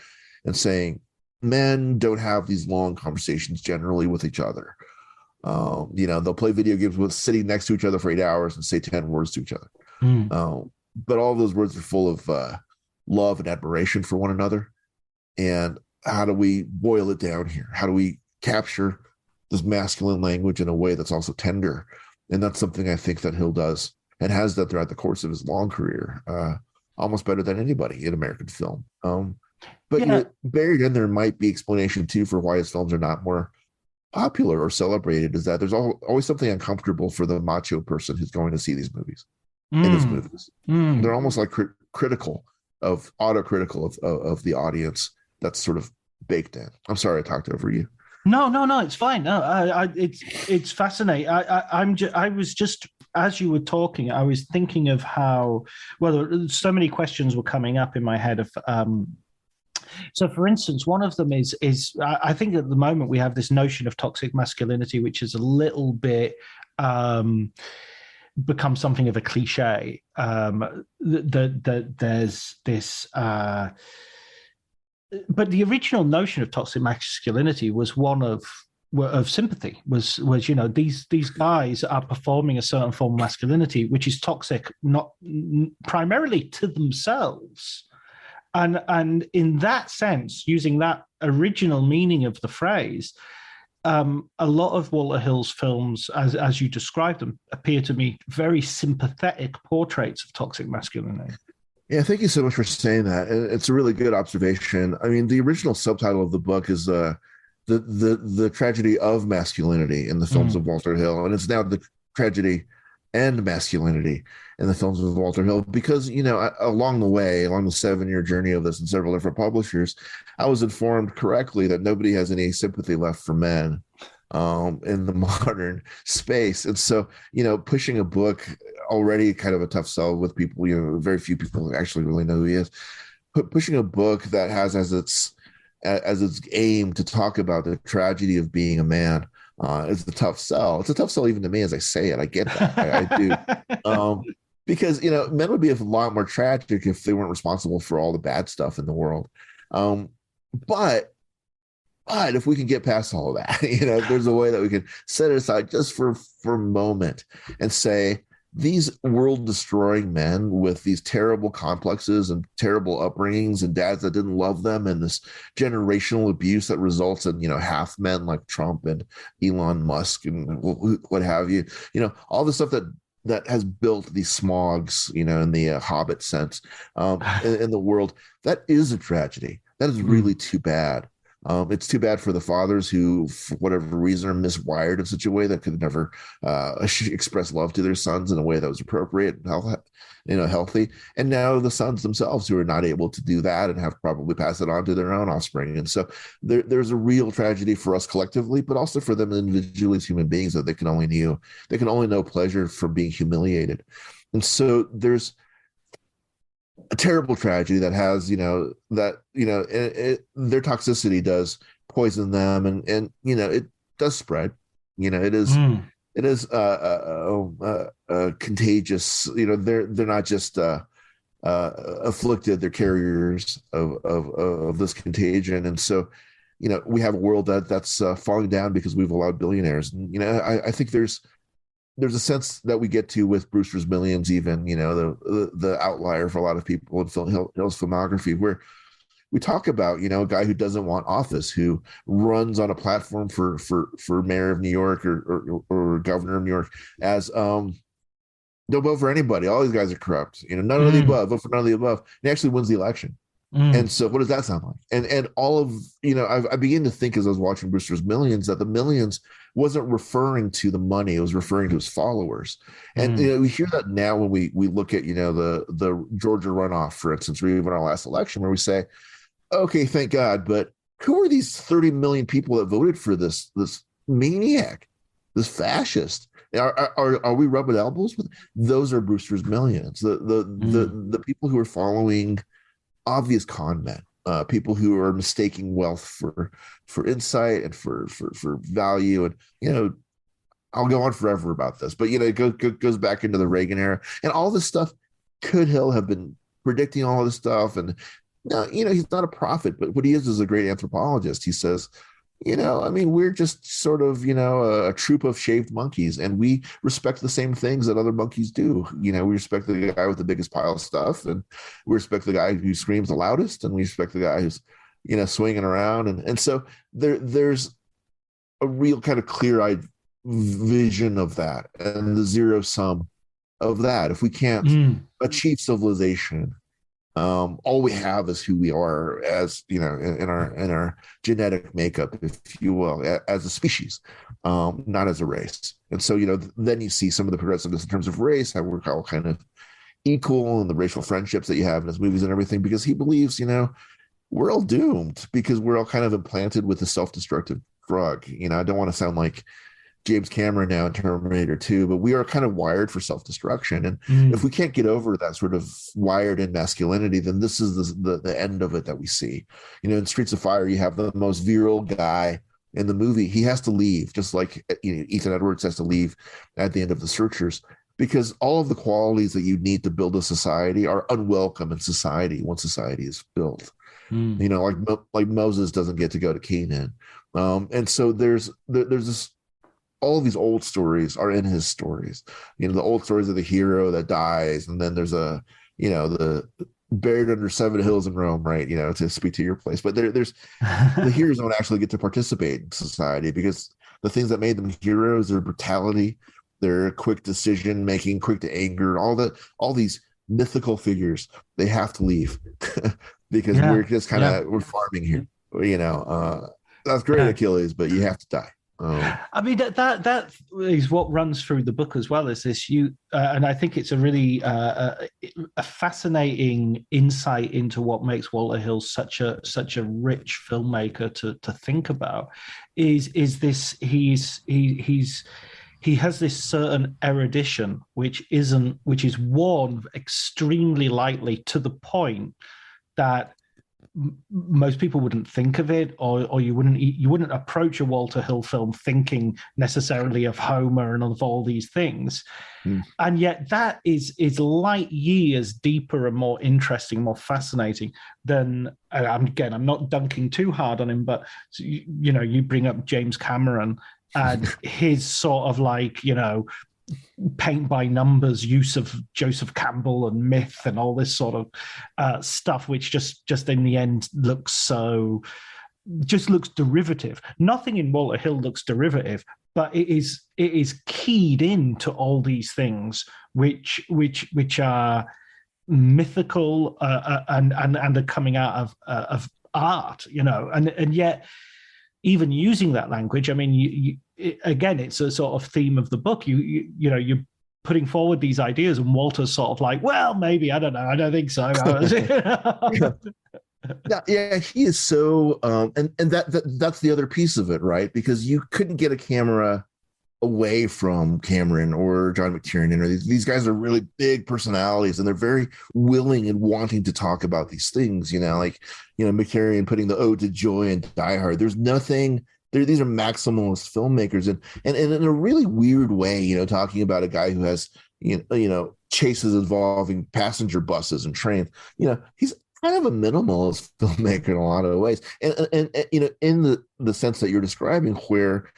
and saying, men don't have these long conversations generally with each other. They'll play video games with sitting next to each other for 8 hours and say 10 words to each other. But all those words are full of love and admiration for one another. And how do we boil it down here? How do we capture this masculine language in a way that's also tender? And that's something I think that Hill does and has done throughout the course of his long career, almost better than anybody in American film. But buried in there might be explanation too for why his films are not more popular or celebrated, is that there's always something uncomfortable for the macho person who's going to see these movies. In his movies, they're almost like autocritical of the audience. That's sort of baked in. I'm sorry I talked over you. No, it's fine. No, it's fascinating. I was just, as you were talking, I was thinking of how, so many questions were coming up in my head of. So, for instance, one of them is I think at the moment we have this notion of toxic masculinity, which is a little bit become something of a cliche. That there's this. But the original notion of toxic masculinity was one of sympathy. Was these guys are performing a certain form of masculinity, which is toxic, not primarily to themselves. And in that sense, using that original meaning of the phrase, a lot of Walter Hill's films, as you described them, appear to me very sympathetic portraits of toxic masculinity. Yeah, thank you so much for saying that. It's a really good observation. I mean, the original subtitle of the book is the tragedy of masculinity in the films of Walter Hill, and it's now the tragedy and masculinity in the films of Walter Hill, because along the 7-year journey of this in several different publishers, I was informed correctly that nobody has any sympathy left for men in the modern space. And so pushing a book, already kind of a tough sell with people, very few people actually really know who he is, but pushing a book that has as its aim to talk about the tragedy of being a man is a tough sell. It's a tough sell even to me as I say it. I get that. I do. Because, men would be a lot more tragic if they weren't responsible for all the bad stuff in the world. But if we can get past all of that, there's a way that we can set it aside just for a moment and say, these world-destroying men with these terrible complexes and terrible upbringings and dads that didn't love them, and this generational abuse that results in, half men like Trump and Elon Musk and what have you, all the stuff that has built these smogs, in the Hobbit sense, in the world, that is a tragedy. That is really too bad. It's too bad for the fathers who, for whatever reason, are miswired in such a way that could never express love to their sons in a way that was appropriate and healthy. And now the sons themselves who are not able to do that and have probably passed it on to their own offspring. And so there's a real tragedy for us collectively, but also for them individually as human beings, that they can only know pleasure from being humiliated. And so there's a terrible tragedy that has, their toxicity does poison them, and it does spread. It is Mm. contagious. They're not just afflicted; they're carriers of this contagion, and so we have a world that's falling down because we've allowed billionaires. And I think there's a sense that we get to with Brewster's Millions, even the outlier for a lot of people in Hill's filmography, where we talk about a guy who doesn't want office, who runs on a platform for mayor of New York or governor of New York as don't vote for anybody. All these guys are corrupt. None of the above. Vote for none of the above. And he actually wins the election. And so what does that sound like? And all of, I begin to think as I was watching Brewster's Millions that the millions wasn't referring to the money, it was referring to his followers. And we hear that now when we look at, the Georgia runoff, for instance, or even our last election, where we say, okay, thank God, but who are these 30 million people that voted for this maniac, this fascist? Are we rubbing elbows with? Those are Brewster's Millions. The people who are following obvious con men, people who are mistaking wealth for insight and for value. And I'll go on forever about this, but it goes back into the Reagan era, and all this stuff. Could Hill have been predicting all of this stuff? And he's not a prophet, but what he is a great anthropologist. He says, we're just sort of, a troop of shaved monkeys, and we respect the same things that other monkeys do. We respect the guy with the biggest pile of stuff, and we respect the guy who screams the loudest, and we respect the guy who's, swinging around. And so there's a real kind of clear-eyed vision of that, and the zero sum of that. If we can't achieve civilization, all we have is who we are as in our genetic makeup, if you will, as a species, not as a race. And so then you see some of the progressiveness in terms of race, how we're all kind of equal, and the racial friendships that you have in his movies and everything, because he believes we're all doomed because we're all kind of implanted with a self-destructive drug. I don't want to sound like James Cameron now in Terminator 2, but we are kind of wired for self-destruction. And if we can't get over that sort of wired in masculinity, then this is the end of it that we see. In Streets of Fire, you have the most virile guy in the movie. He has to leave, just like Ethan Edwards has to leave at the end of The Searchers, because all of the qualities that you need to build a society are unwelcome in society once society is built. Like Moses doesn't get to go to Canaan. And so there's this, all of these old stories are in his stories. The old stories of the hero that dies, and then there's the buried under 7 hills in Rome, right? To speak to your place. But there's the heroes don't actually get to participate in society, because the things that made them heroes, their brutality, their quick decision making, quick to anger, all these mythical figures, they have to leave because we're just kind of we're farming here. That's great, Achilles, but you have to die. I mean that is what runs through the book as well, is this and I think it's a really a fascinating insight into what makes Walter Hill such a rich filmmaker to think about. Is this he has this certain erudition which is worn extremely lightly, to the point that most people wouldn't think of it, or you wouldn't approach a Walter Hill film thinking necessarily of Homer and of all these things. And yet that is light years deeper and more interesting, more fascinating than, I'm not dunking too hard on him, but you bring up James Cameron and his sort of paint by numbers use of Joseph Campbell and myth and all this sort of stuff, which just in the end looks derivative. Nothing in Walter Hill looks derivative, but it is keyed into all these things which are mythical and are coming out of art, and yet, even using that language, I mean, again, it's a sort of theme of the book. You're putting forward these ideas, and Walter's sort of like, well, maybe, I don't know, I don't think so. Yeah, he is so, and that's the other piece of it, right? Because you couldn't get a camera away from Cameron or John McTiernan, or these guys are really big personalities, and they're very willing and wanting to talk about these things. Like McTiernan putting the ode to joy in Die Hard. There's nothing. These are maximalist filmmakers, and in a really weird way, talking about a guy who has chases involving passenger buses and trains. He's kind of a minimalist filmmaker in a lot of ways, and in the sense that you're describing, where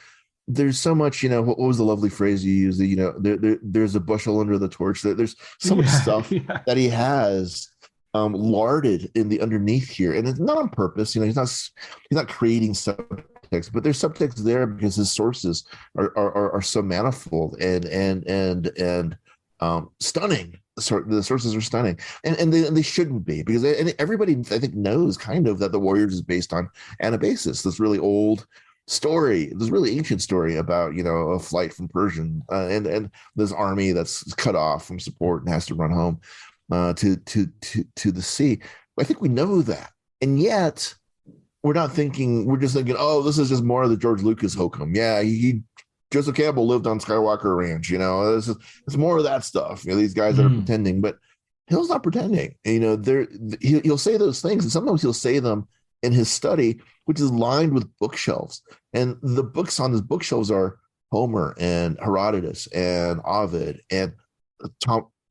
there's so much, what was the lovely phrase you used? There's a bushel under the torch. There's so much stuff that he has larded in the underneath here, and it's not on purpose. He's not creating subtext, but there's subtext there because his sources are so manifold and stunning. The sources are stunning, and they shouldn't be, because everybody, I think, knows kind of that the Warriors is based on Anabasis, this really old story, this really ancient story about a flight from Persian and this army that's cut off from support and has to run home to the sea. I think we know that, and yet we're not thinking. We're just thinking, oh, this is just more of the George Lucas hokum. Yeah, Joseph Campbell lived on Skywalker Ranch. It's more of that stuff. These guys that are pretending, but Hill's not pretending. He'll say those things, and sometimes he'll say them in his study, which is lined with bookshelves. And the books on his bookshelves are Homer and Herodotus and Ovid and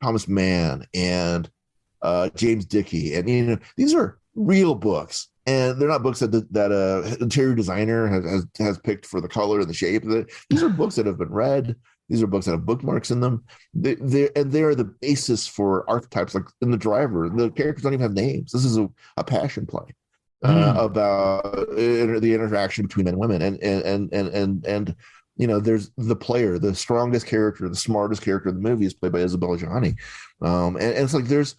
Thomas Mann and James Dickey. And these are real books, and they're not books that a interior designer has picked for the color and the shape. These are books that have been read. These are books that have bookmarks in them. They are the basis for archetypes, like in The Driver. The characters don't even have names. This is a passion play about the interaction between men and women, and there's the player, the strongest character, the smartest character in the movie is played by Isabella Gianni, and it's like there's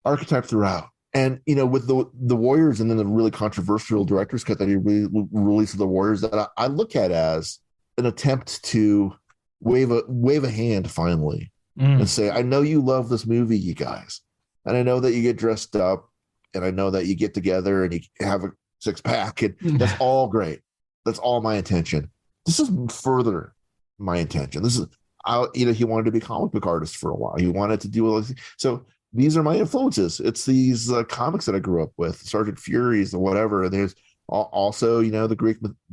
archetype throughout. And with the Warriors, and then the really controversial director's cut that he released of the Warriors, that I look at as an attempt to wave a hand finally and say, I know you love this movie, you guys, and I know that you get dressed up, and I know that you get together and you have a six-pack, and that's all great. That's all my intention. This is further my intention. This is, he wanted to be a comic book artist for a while. He wanted to do all this. So these are my influences. It's these comics that I grew up with, Sergeant Furies or whatever. And there's also, the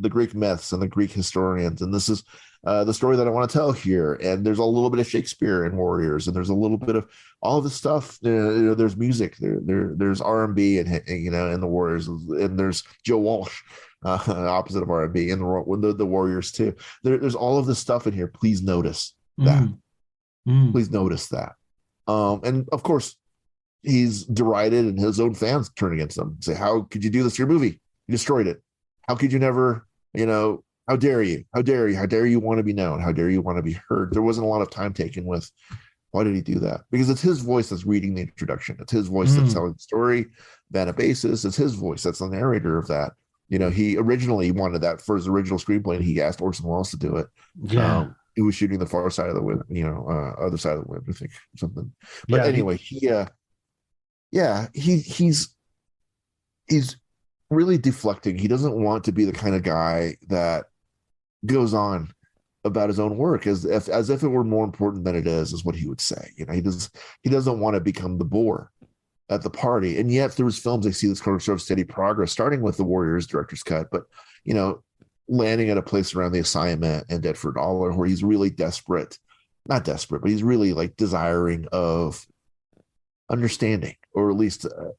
Greek myths and the Greek historians. And this is the story that I want to tell here. And there's a little bit of Shakespeare in Warriors, and there's a little bit of all of this stuff. There's music. There's R&B and in the Warriors, and there's Joe Walsh, opposite of R&B, in the Warriors too. There's all of this stuff in here. Please notice that. Please notice that. And of course, he's derided, and his own fans turn against him. Say, how could you do this to your movie? You destroyed it. How could you never, how dare you? How dare you? How dare you want to be known? How dare you want to be heard? There wasn't a lot of time taken with, why did he do that? Because it's his voice that's reading the introduction. It's his voice that's telling the story. Anabasis, it's his voice that's the narrator of that. He originally wanted that for his original screenplay, and he asked Orson Welles to do it. Yeah. He was shooting the far side of the wind, other side of the wind, I think, something. But anyway, he's really deflecting. He doesn't want to be the kind of guy that goes on about his own work as if it were more important than it is what he would say. He doesn't want to become the bore at the party. And yet through his films, I see this sort of steady progress, starting with the Warriors director's cut, but landing at a place around The Assignment and Dead for a Dollar, where he's really not desperate, but he's really like desiring of understanding, or at least a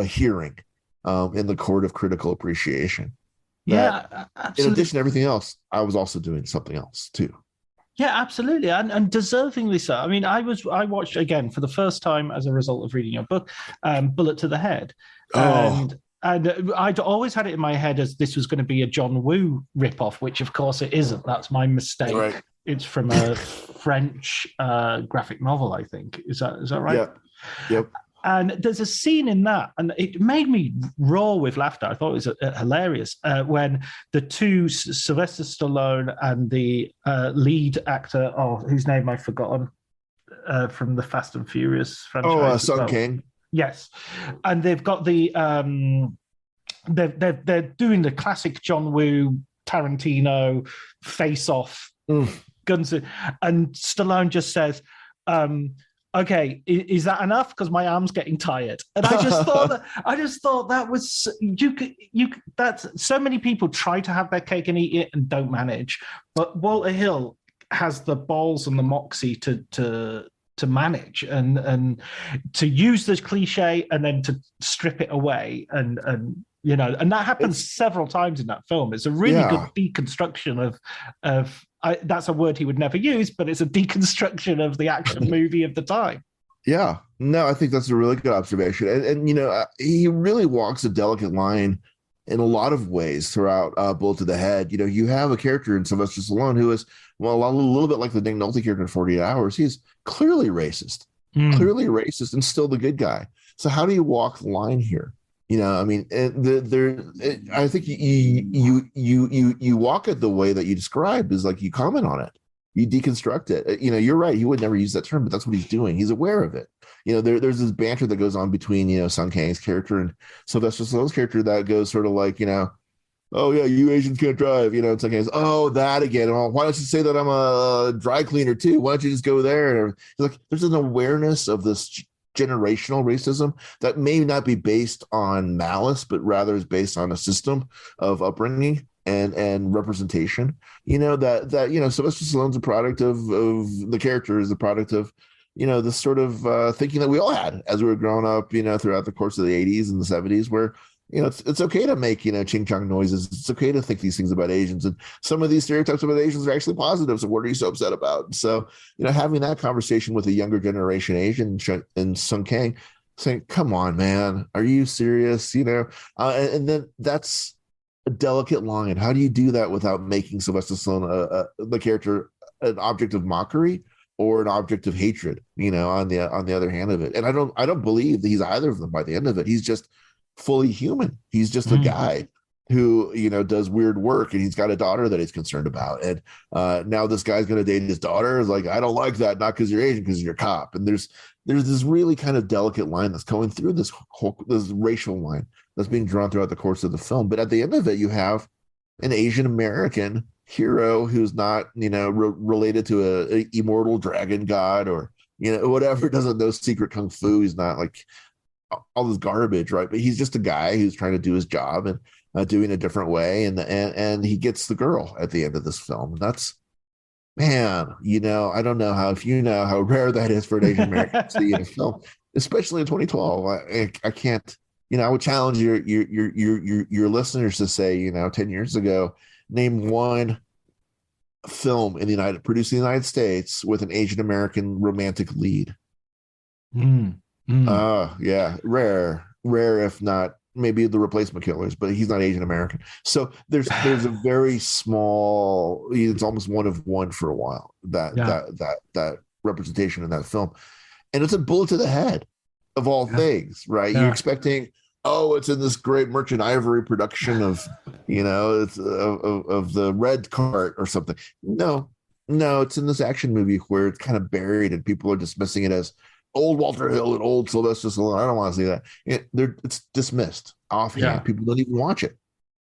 hearing in the court of critical appreciation. That, absolutely. In addition to everything else, I was also doing something else too. Yeah, absolutely, and deservingly so. I mean, I watched again for the first time as a result of reading your book, Bullet to the Head, and I'd always had it in my head as this was going to be a John Woo ripoff, which of course it isn't. That's my mistake. Right. It's from a French graphic novel, I think. Is that right? Yeah. Yep. And there's a scene in that, and it made me roar with laughter. I thought it was hilarious when the two, Sylvester Stallone and the lead actor, whose name I've forgotten, from the Fast and Furious franchise. Sung Kang. Yes, and they've got the they're doing the classic John Woo Tarantino, Face Off, Mm. Guns, and Stallone just says, okay, is that enough? Because my arm's getting tired. And I just thought that was that's so many people try to have their cake and eat it and don't manage. But Walter Hill has the balls and the moxie to manage and to use this cliche and then to strip it away and and that happens several times in that film. It's a really good deconstruction of that's a word he would never use, but it's a deconstruction of the action movie of the time. Yeah, no, I think that's a really good observation. And he really walks a delicate line in a lot of ways throughout Bullet to the Head. You have a character in Sylvester Stallone who is, well, a little bit like the Nick Nolte character in 48 Hours. He's clearly racist, and still the good guy. So how do you walk the line here? I mean, I think you walk it the way that you described, is like you comment on it, you deconstruct it. You're right. He would never use that term, but that's what he's doing. He's aware of it. There's this banter that goes on between Sung Kang's character and Sylvester Stallone's character that goes sort of like, oh yeah, you Asians can't drive. It's like, oh, that again. Well, why don't you say that I'm a dry cleaner too? Why don't you just go there? And like, there's an awareness of this generational racism that may not be based on malice, but rather is based on a system of upbringing and representation. That Sylvester Stallone's a product of the character, is a product of this sort of thinking that we all had as we were growing up, throughout the course of the 80s and the 70s, where it's okay to make ching chong noises. It's okay to think these things about Asians, and some of these stereotypes about Asians are actually positive. So what are you so upset about? So having that conversation with a younger generation Asian and Sung Kang, saying, "Come on, man, are you serious?" And then that's a delicate line. How do you do that without making Sylvester Stallone the character an object of mockery or an object of hatred? On the other hand of it, and I don't believe that he's either of them by the end of it. He's just fully human. He's just a guy who does weird work, and he's got a daughter that he's concerned about, and now this guy's going to date his daughter. Is like, I don't like that, not because you're Asian, because you're a cop. And there's this really kind of delicate line that's going through this racial line that's being drawn throughout the course of the film. But at the end of it, you have an Asian American hero who's not related to a immortal dragon god or whatever, doesn't know secret kung fu. He's not like all this garbage, right? But he's just a guy who's trying to do his job and doing a different way, and he gets the girl at the end of this film. And that's, man, I don't know how rare that is for an Asian American to see in a film, especially in 2012. I can't, I would challenge your listeners to say, 10 years ago, name one film produced in the United States with an Asian American romantic lead. Yeah, rare, if not maybe The Replacement Killers, but he's not Asian American. So there's a very small, it's almost one of one for a while, that representation in that film. And it's a bullet to the head of all things, right? You're expecting, it's in this great Merchant Ivory production of, it's of the Red Cart or something. No, it's in this action movie where it's kind of buried and people are dismissing it as old Walter Hill and old Sylvester Stallone. I don't want to see that. It's dismissed offhand. People don't even watch it.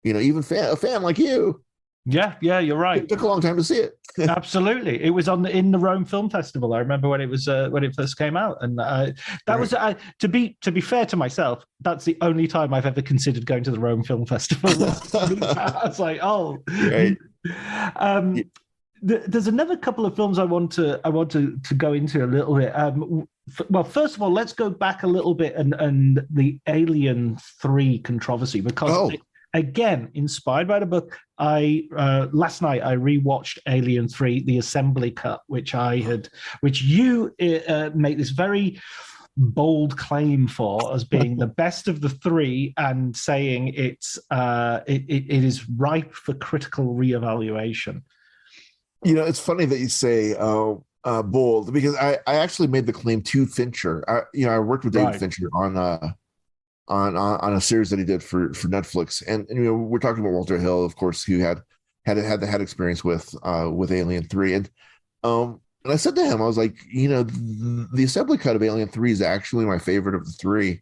Even a fan like you. Yeah, you're right. It took a long time to see it. Absolutely, it was in the Rome Film Festival. I remember when it first came out, and was to be fair to myself. That's the only time I've ever considered going to the Rome Film Festival. I was like, oh, right. There's another couple of films I want to go into a little bit. Well, first of all, let's go back a little bit and the Alien 3 controversy, because again, inspired by the book, last night I rewatched Alien 3, the assembly cut, which you make this very bold claim for as being the best of the three, and saying it is ripe for critical reevaluation. It's funny that you say bold, because I actually made the claim to Fincher. I worked with David Fincher on a series that he did for Netflix, and we're talking about Walter Hill, of course, who had experience with Alien 3, and I said to him, I was like, the assembly cut of Alien 3 is actually my favorite of the three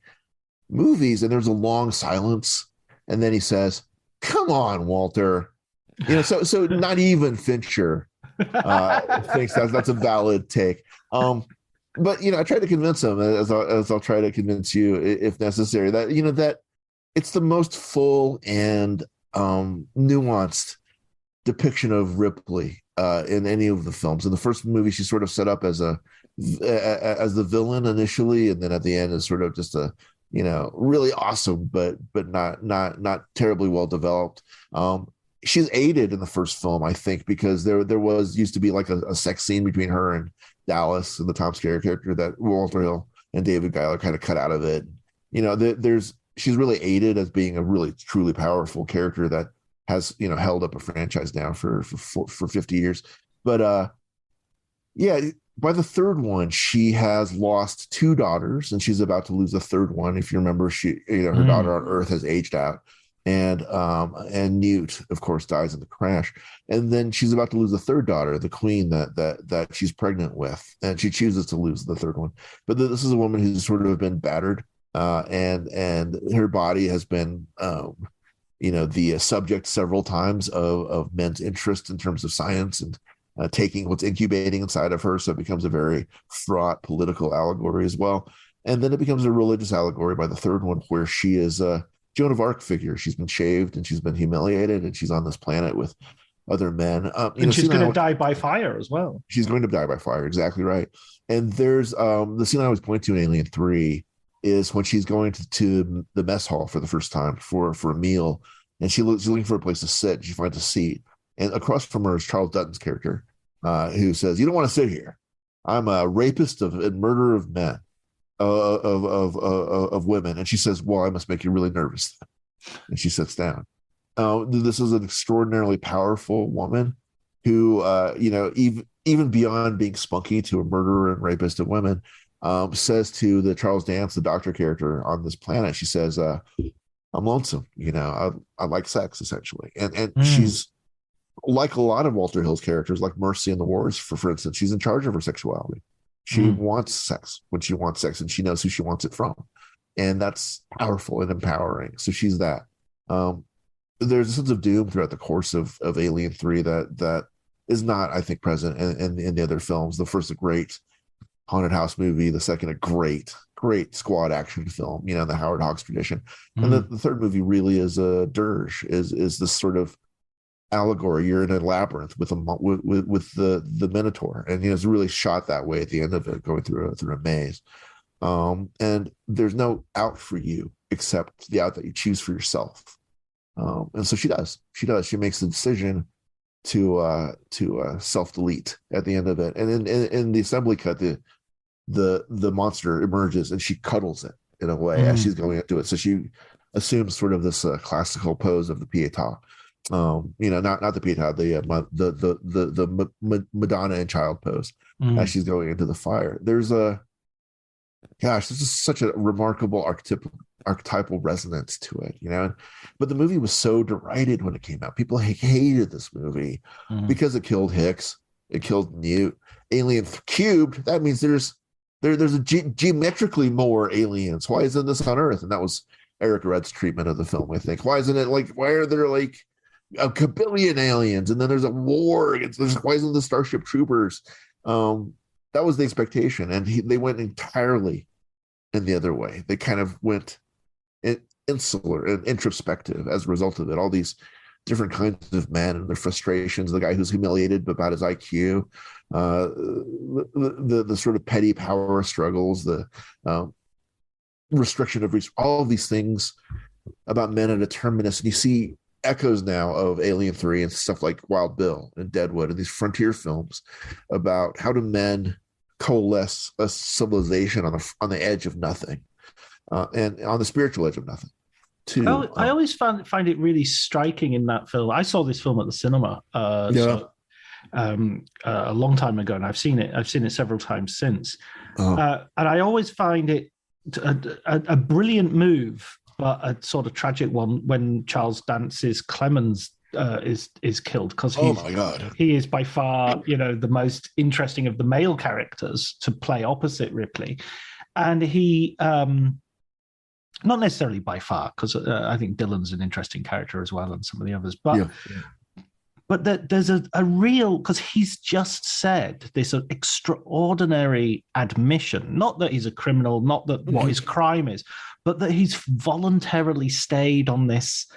movies. And there's a long silence, and then he says, "Come on, Walter, So not even Fincher thinks that's a valid take. But I try to convince him, as I'll try to convince you if necessary, that that it's the most full and nuanced depiction of Ripley in any of the films. In the first movie, she's sort of set up as the villain initially, and then at the end is sort of just a really awesome, but not terribly well developed. She's aided in the first film, I think, because there used to be like a sex scene between her and Dallas and the Tom Skerritt character that Walter Hill and David Giler kind of cut out of it. She's really aided as being a really truly powerful character that has held up a franchise now for 50 years. But by the third one, she has lost two daughters, and she's about to lose the third one. If you remember, her daughter on Earth has aged out, and Newt, of course, dies in the crash. And then she's about to lose the third daughter, the queen that she's pregnant with, and she chooses to lose the third one. But this is a woman who's sort of been battered, and her body has been the subject several times of men's interest in terms of science and taking what's incubating inside of her. So it becomes a very fraught political allegory as well. And then it becomes a religious allegory by the third one, where she is a Joan of Arc figure. She's been shaved and she's been humiliated, and she's on this planet with other men. And she's going to die by fire as well. She's going to die by fire. Exactly right. And there's the scene I always point to in Alien 3 is when she's going to the mess hall for the first time for a meal, and she's looking for a place to sit. And she finds a seat, and across from her is Charles Dutton's character, who says, "You don't want to sit here. I'm a rapist and murderer of men, of women." And she says, "Well, I must make you really nervous." And she sits down. This is an extraordinarily powerful woman who, even beyond being spunky to a murderer and rapist of women, says to the Charles Dance, the doctor character on this planet, she says, "I'm lonesome. I like sex, essentially." And she's like a lot of Walter Hill's characters, like Mercy in the Wars, for instance. She's in charge of her sexuality. She wants sex when she wants sex, and she knows who she wants it from. And that's powerful and empowering. So she's that. There's a sense of doom throughout the course of Alien 3 that is not, I think, present in the other films. The first, a great haunted house movie. The second, a great squad action film, in the Howard Hawks tradition. And the third movie really is a dirge, is this sort of allegory. You're in a labyrinth with the Minotaur, and it's really shot that way at the end of it, going through a maze. And there's no out for you except the out that you choose for yourself. And so she does. She makes the decision to self-delete at the end of it. And in the assembly cut, the monster emerges and she cuddles it in a way as she's going into it. So she assumes sort of this classical pose of the Pietà. Not the Pietà, the Madonna and child pose as she's going into the fire. There's this is such a remarkable archetypal resonance to it, but the movie was so derided when it came out. People hated this movie because it killed Hicks, it killed Newt. Alien cubed, that means there's geometrically more aliens. Why isn't this on Earth? And that was Eric Red's treatment of the film, I think. Why isn't it why are there a kabillion aliens, and then there's a war against why isn't the Starship Troopers? That was the expectation, and they went entirely in the other way. They kind of went insular and introspective as a result of it. All these different kinds of men and their frustrations. The guy who's humiliated about his IQ, the sort of petty power struggles, the restriction of reach, all of these things about men and a terminus. And you see echoes now of Alien 3 and stuff like Wild Bill and Deadwood and these frontier films about how do men coalesce a civilization on the edge of nothing, and on the spiritual edge of nothing. I always find it really striking in that film. I saw this film at the cinema a long time ago, and I've seen it several times since. And I always find it a brilliant move, but a sort of tragic one when Charles Dance's Clemens is killed, because he is by far the most interesting of the male characters to play opposite Ripley, and he not necessarily by far, because I think Dylan's an interesting character as well, and some of the others, but but there's a real, because he's just said this extraordinary admission, not that he's a criminal, not that what his crime is, but that he's voluntarily stayed on this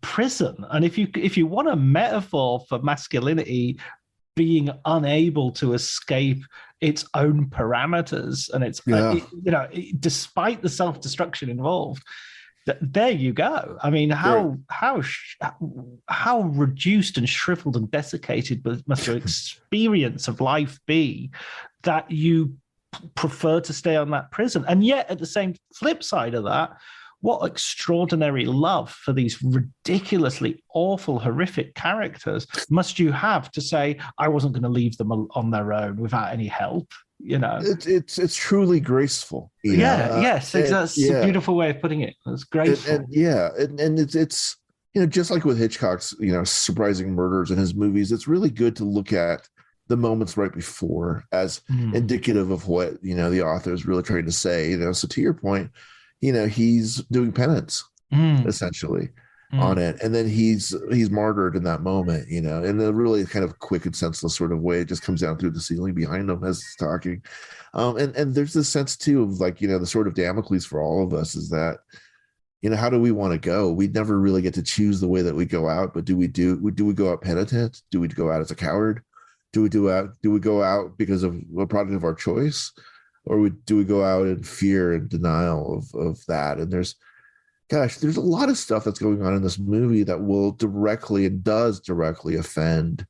prison. And if you want a metaphor for masculinity being unable to escape its own parameters, and it's despite the self-destruction involved, there you go. I mean, how reduced and shriveled and desiccated must your experience of life be that you prefer to stay on that prison? And yet, at the same flip side of that, what extraordinary love for these ridiculously awful, horrific characters must you have to say, I wasn't going to leave them on their own without any help? You know, it's truly graceful. Yes, that's a beautiful way of putting it. It's graceful. And it's just like with Hitchcock's surprising murders in his movies, it's really good to look at the moments right before as indicative of what the author is really trying to say. So to your point, he's doing penance essentially on it, and then he's martyred in that moment, in a really kind of quick and senseless sort of way. It just comes down through the ceiling behind him as he's talking, and there's this sense too of the sort of Damocles for all of us is that how do we want to go? We never really get to choose the way that we go out, but do we go out penitent? Do we go out as a coward? Do we go out because of a product of our choice, or do we go out in fear and denial of that? And there's a lot of stuff that's going on in this movie that will directly and does directly offend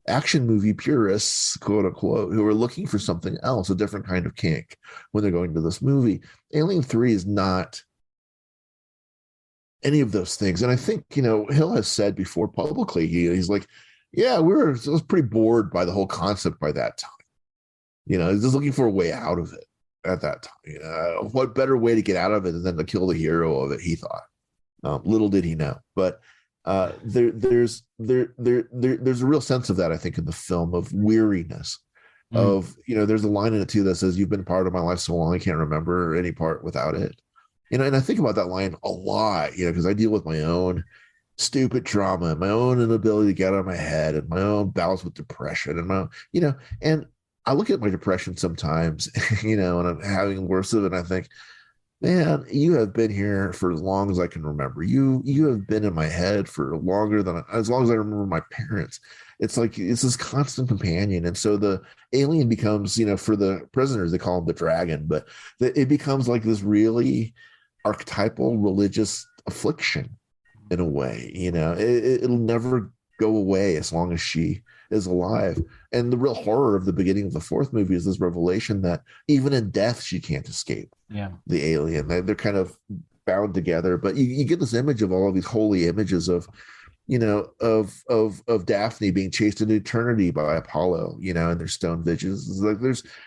action movie purists, quote unquote, who are looking for something else, a different kind of kink when they're going to this movie. Alien 3 is not any of those things. And I think, Hill has said before publicly, he's like, yeah, I was pretty bored by the whole concept by that time. He's just looking for a way out of it at that time. What better way to get out of it than to kill the hero of it, he thought. Little did he know. But there's a real sense of that, I think, in the film, of weariness. Of, there's a line in it too that says, you've been part of my life so long I can't remember any part without it. And I think about that line a lot, because I deal with my own stupid trauma, my own inability to get out of my head, and my own battles with depression, and my and I look at my depression sometimes, and I'm having worse of it, and I think, man, you have been here for as long as I can remember. You have been in my head for as long as I remember my parents. It's like it's this constant companion. And so the alien becomes, for the prisoners, they call him the dragon, but it becomes like this really archetypal religious affliction in a way. It'll never go away as long as she is alive. And the real horror of the beginning of the fourth movie is this revelation that even in death she can't escape the alien. They're kind of bound together, but you get this image of all of these holy images of of Daphne being chased into eternity by Apollo, and their stone visions. It's like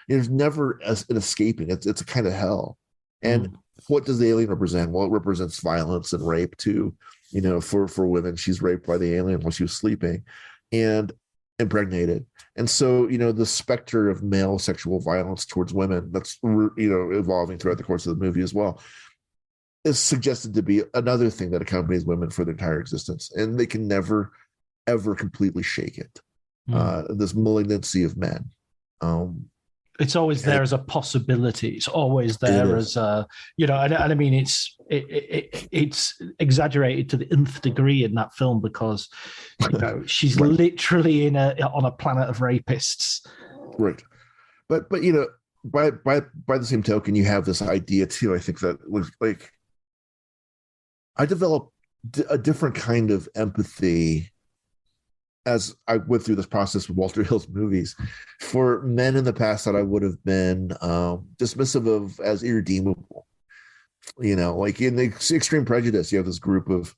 there's never an escaping. It's a kind of hell. And what does the alien represent? Well, it represents violence and rape too. For women, she's raped by the alien while she was sleeping and impregnated. And so, the specter of male sexual violence towards women that's, evolving throughout the course of the movie as well, is suggested to be another thing that accompanies women for their entire existence. And they can never, ever completely shake it. This malignancy of men. It's always there as a possibility. It's always there as a, and I mean, it's exaggerated to the nth degree in that film because, she's literally on a planet of rapists. Right. But by the same token, you have this idea too. I think that was like, I developed a different kind of empathy as I went through this process with Walter Hill's movies, for men in the past that I would have been dismissive of as irredeemable. Like in the Extreme Prejudice, you have this group of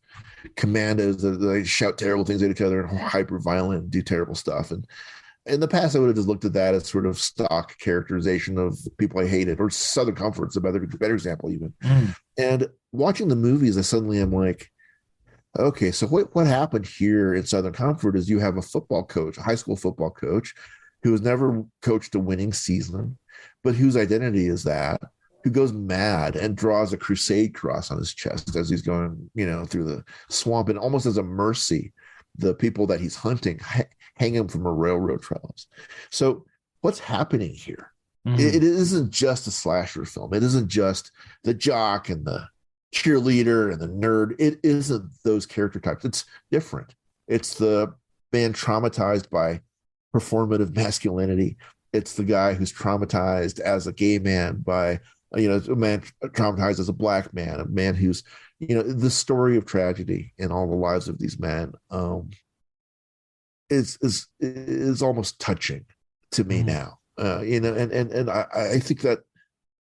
commandos that they shout terrible things at each other and hyper violent and do terrible stuff. And in the past, I would have just looked at that as sort of stock characterization of people I hated, or Southern Comfort's a better example even. And watching the movies, I suddenly am like, okay, so what happened here in Southern Comfort is you have a football coach, a high school football coach, who has never coached a winning season, but whose identity is that, who goes mad and draws a crusade cross on his chest as he's going, through the swamp, and almost as a mercy the people that he's hunting hang him from a railroad trellis. So what's happening here? It isn't just a slasher film. It isn't just the jock and the cheerleader and the nerd. It isn't those character types. It's different. It's the man traumatized by performative masculinity. It's the guy who's traumatized as a gay man by, a man traumatized as a black man, a man who's, the story of tragedy in all the lives of these men is almost touching to me now. And I think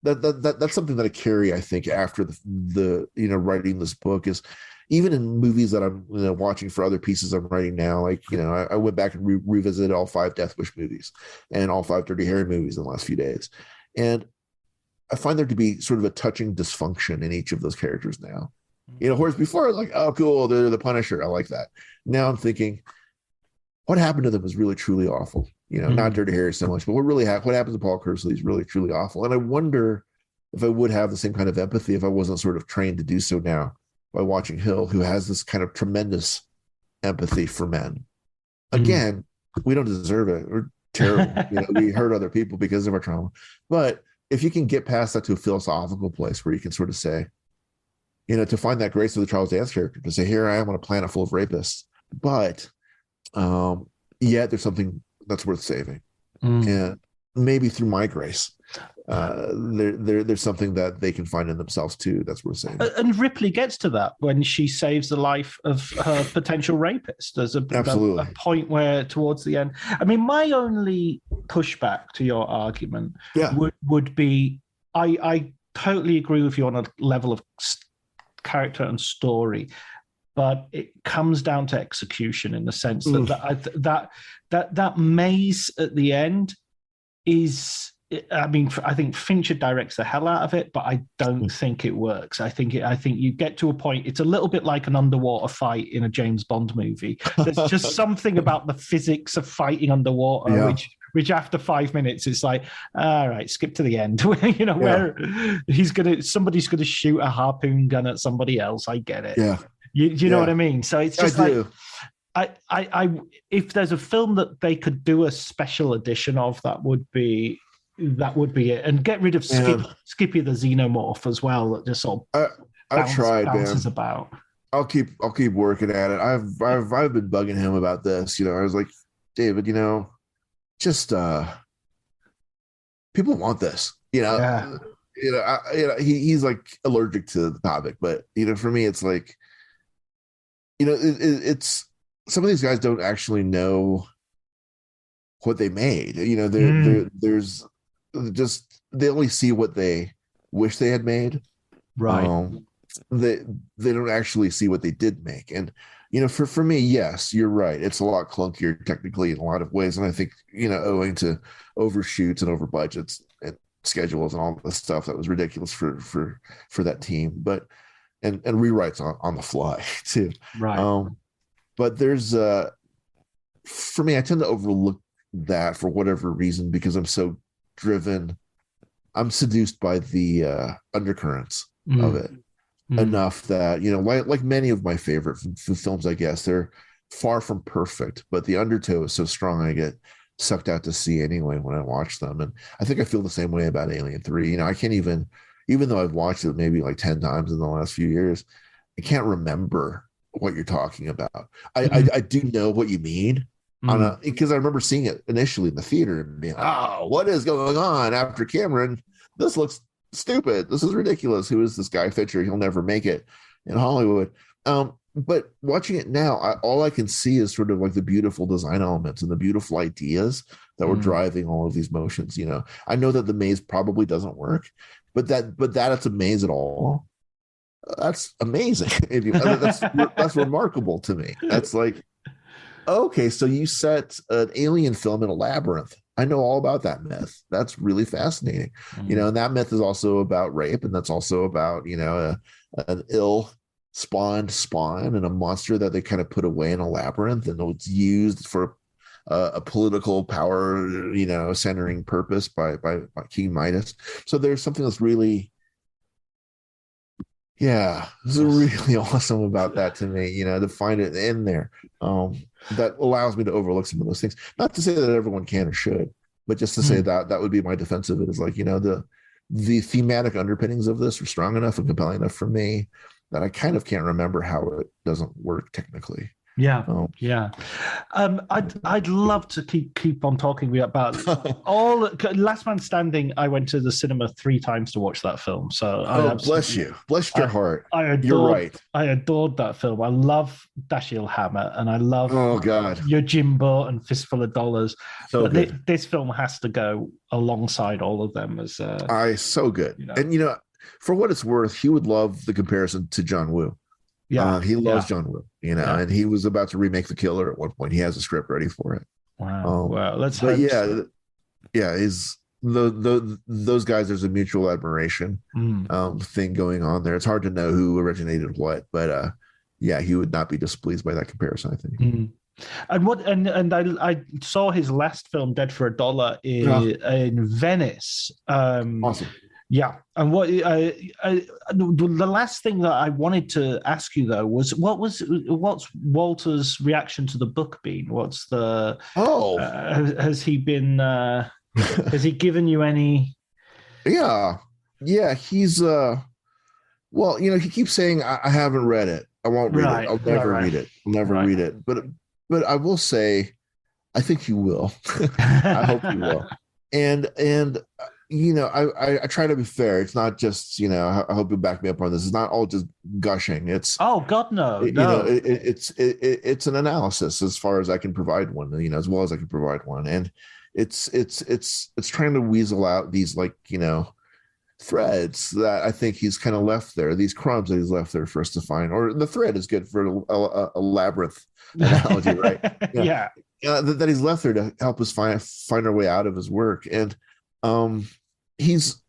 that's something that I carry, I think, after the writing this book, is even in movies that I'm watching for other pieces I'm writing now. Like, I went back and revisited all 5 Death Wish movies and all 5 Dirty Harry movies in the last few days. And I find there to be sort of a touching dysfunction in each of those characters now. Whereas before, like, oh, cool, they're the Punisher. I like that. Now I'm thinking, what happened to them is really, truly awful. Not Dirty Harry so much, but what happens to Paul Kersey is really, truly awful. And I wonder if I would have the same kind of empathy if I wasn't sort of trained to do so now by watching Hill, who has this kind of tremendous empathy for men. Again, we don't deserve it. We're terrible. We hurt other people because of our trauma. But if you can get past that to a philosophical place where you can sort of say, to find that grace of the Charles Dance character, to say, here I am on a planet full of rapists, but yet there's something that's worth saving. And maybe through my grace, there's something that they can find in themselves too that's worth saving. And Ripley gets to that when she saves the life of her potential rapist. There's a point where towards the end, I mean, my only pushback to your argument would be, I totally agree with you on a level of character and story, but it comes down to execution in the sense that maze at the end is, I mean, I think Fincher directs the hell out of it, but I don't think it works. I think you get to a point, it's a little bit like an underwater fight in a James Bond movie. There's just something about the physics of fighting underwater, which after 5 minutes, it's like, all right, skip to the end. Where somebody's gonna shoot a harpoon gun at somebody else. I get it. Yeah. You know what I mean? So it's just I if there's a film that they could do a special edition of, that would be it, and get rid of Skippy the Xenomorph as well. That just sort of bounces about. I'll keep working at it. I've been bugging him about this. I was like, David, just people want this. He's like allergic to the topic, but for me, it's like, it's some of these guys don't actually know what they made. There's just, they only see what they wish they had made. Right. They don't actually see what they did make. And for me, yes, you're right, it's a lot clunkier technically in a lot of ways, and I think owing to overshoots and over budgets and schedules and all the stuff that was ridiculous for that team, but and rewrites on the fly too. Right. But there's for me, I tend to overlook that for whatever reason, because I'm so driven, I'm seduced by the undercurrents of it enough that like many of my favorite films, I guess they're far from perfect, but the undertow is so strong I get sucked out to sea anyway when I watch them. And I think I feel the same way about Alien 3. I can't even though I've watched it maybe like 10 times in the last few years, I can't remember what you're talking about. I do know what you mean, because I remember seeing it initially in the theater and being, oh, what is going on after Cameron? This looks stupid. This is ridiculous. Who is this guy Fincher? He'll never make it in Hollywood. But watching it now, all I can see is sort of like the beautiful design elements and the beautiful ideas that were driving all of these motions. I know that the maze probably doesn't work, but that it's a maze at all, that's amazing. That's remarkable to me. That's like, okay, so you set an alien film in a labyrinth. I know all about that myth. That's really fascinating. And that myth is also about rape, and that's also about an ill spawn and a monster that they kind of put away in a labyrinth, and it's used for a political power centering purpose by King Midas. So there's something that's really Yeah, this is really awesome about that to me, to find it in there. That allows me to overlook some of those things. Not to say that everyone can or should, but just to say Mm. that that would be my defense of it is like, the thematic underpinnings of this are strong enough and compelling enough for me that I kind of can't remember how it doesn't work technically. Yeah, Um, yeah. I'd love to keep on talking about all. Last Man Standing. I went to the cinema 3 times to watch that film. So I oh, bless absolutely, you. Bless your heart. I You're adored, right. I adored that film. I love Dashiell Hammer, and I love Oh, God. Yojimbo and Fistful of Dollars. So But good. this film has to go alongside all of them as So good. you know. And, for what it's worth, he would love the comparison to John Woo. Yeah, He loves yeah, John Woo, yeah. and he was about to remake The Killer at one point. He has a script ready for it. Wow, wow. Let's But hope. yeah, is those guys. There's a mutual admiration thing going on there. It's hard to know who originated what, but yeah, he would not be displeased by that comparison, I think. And what and I saw his last film, Dead for a Dollar, in Venice. Awesome. Yeah, and the last thing that I wanted to ask you though was what's Walter's reaction to the book been? What's the has he been has he given you any? Yeah, he's well, he keeps saying I haven't read it. I won't read it. I'll never read it. I'll never read it. But I will say, I think you will. I hope you will. And I try to be fair. It's not just I hope you back me up on this. It's not all just gushing. It's God no. It's an analysis as far as I can provide one. As well as I can provide one, and it's trying to weasel out these threads that I think he's kind of left there. These crumbs that he's left there for us to find. Or the thread is good for a labyrinth analogy, right? Yeah. That he's left there to help us find our way out of his work. And he's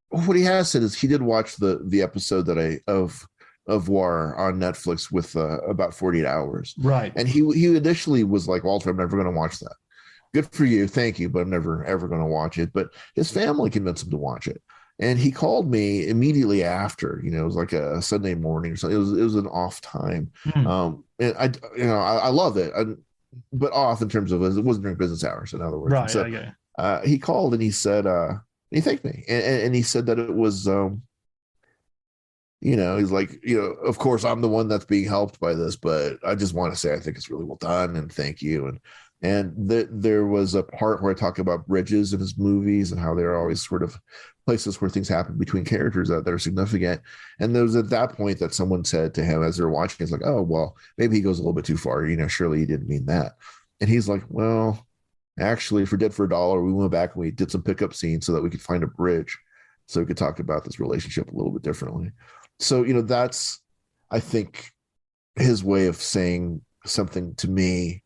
what he has said is he did watch the episode that of War on Netflix with about 48 hours, right? And he initially was like, Walter, I'm never going to watch that. Good for you, thank you, but I'm never ever going to watch it. But his family convinced him to watch it, and he called me immediately after. It was like a Sunday morning or something. It was an off time, and I love it, but off in terms of it wasn't during business hours. In other words, right? So, okay. He called and he said, he thanked me, and he said that it was, he's like, of course I'm the one that's being helped by this, but I just want to say I think it's really well done and thank you. And there was a part where I talk about bridges in his movies and how they're always sort of places where things happen between characters that are significant. And there was at that point that someone said to him as they're watching, it's like, oh, well, maybe he goes a little bit too far. Surely he didn't mean that. And he's like, well, actually, for Dead for a Dollar, we went back and we did some pickup scenes so that we could find a bridge so we could talk about this relationship a little bit differently. So, that's, I think, his way of saying something to me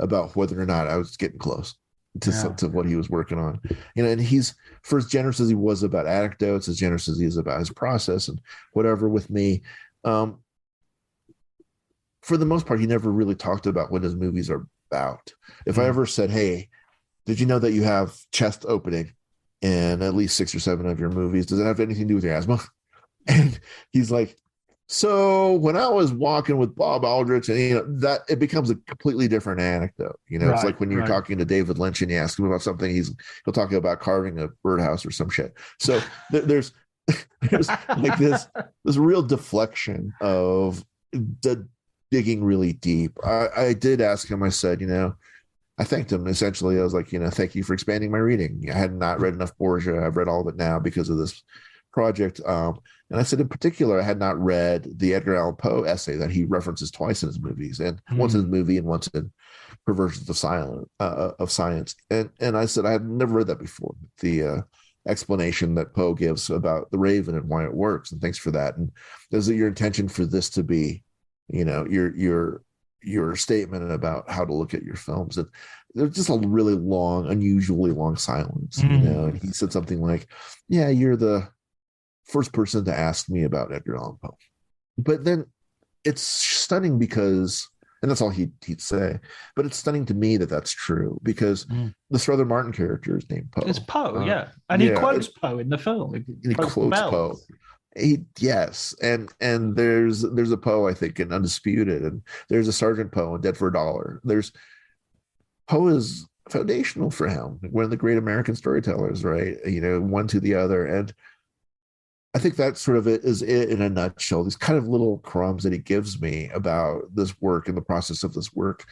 about whether or not I was getting close to what he was working on. And he's, for as generous as he was about anecdotes, as generous as he is about his process and whatever with me, for the most part, he never really talked about what his movies are about. If I ever said, hey, did you know that you have chest opening in at least 6 or 7 of your movies? Does it have anything to do with your asthma? And he's like, so when I was walking with Bob Aldrich, and that it becomes a completely different anecdote. It's like when you're talking to David Lynch and you ask him about something, he'll talk about carving a birdhouse or some shit. So there's like this real deflection of digging really deep. I did ask him. I said, I thanked him essentially. I was like, thank you for expanding my reading. I had not read enough Borgia. I've read all of it now because of this project. And I said, in particular, I had not read the Edgar Allan Poe essay that he references twice in his movies, and once in his movie and once in Perversions of Science. And I said, I had never read that before. The explanation that Poe gives about the Raven and why it works. And thanks for that. And is it your intention for this to be, your statement about how to look at your films? And there's just a really long, unusually long silence, and he said something like, yeah, you're the first person to ask me about Edgar Allan Poe. But then it's stunning because, and that's all he'd say, but it's stunning to me that that's true because the Strother Martin character is named Poe. It's Poe, yeah. And he quotes Poe in the film. He quotes Poe. Yes, and there's a Poe, I think, in Undisputed, and there's a Sergeant Poe in Dead for a Dollar. There's Poe is foundational for him, one of the great American storytellers, right? One to the other, and I think that sort of it is it in a nutshell. These kind of little crumbs that he gives me about this work and the process of this work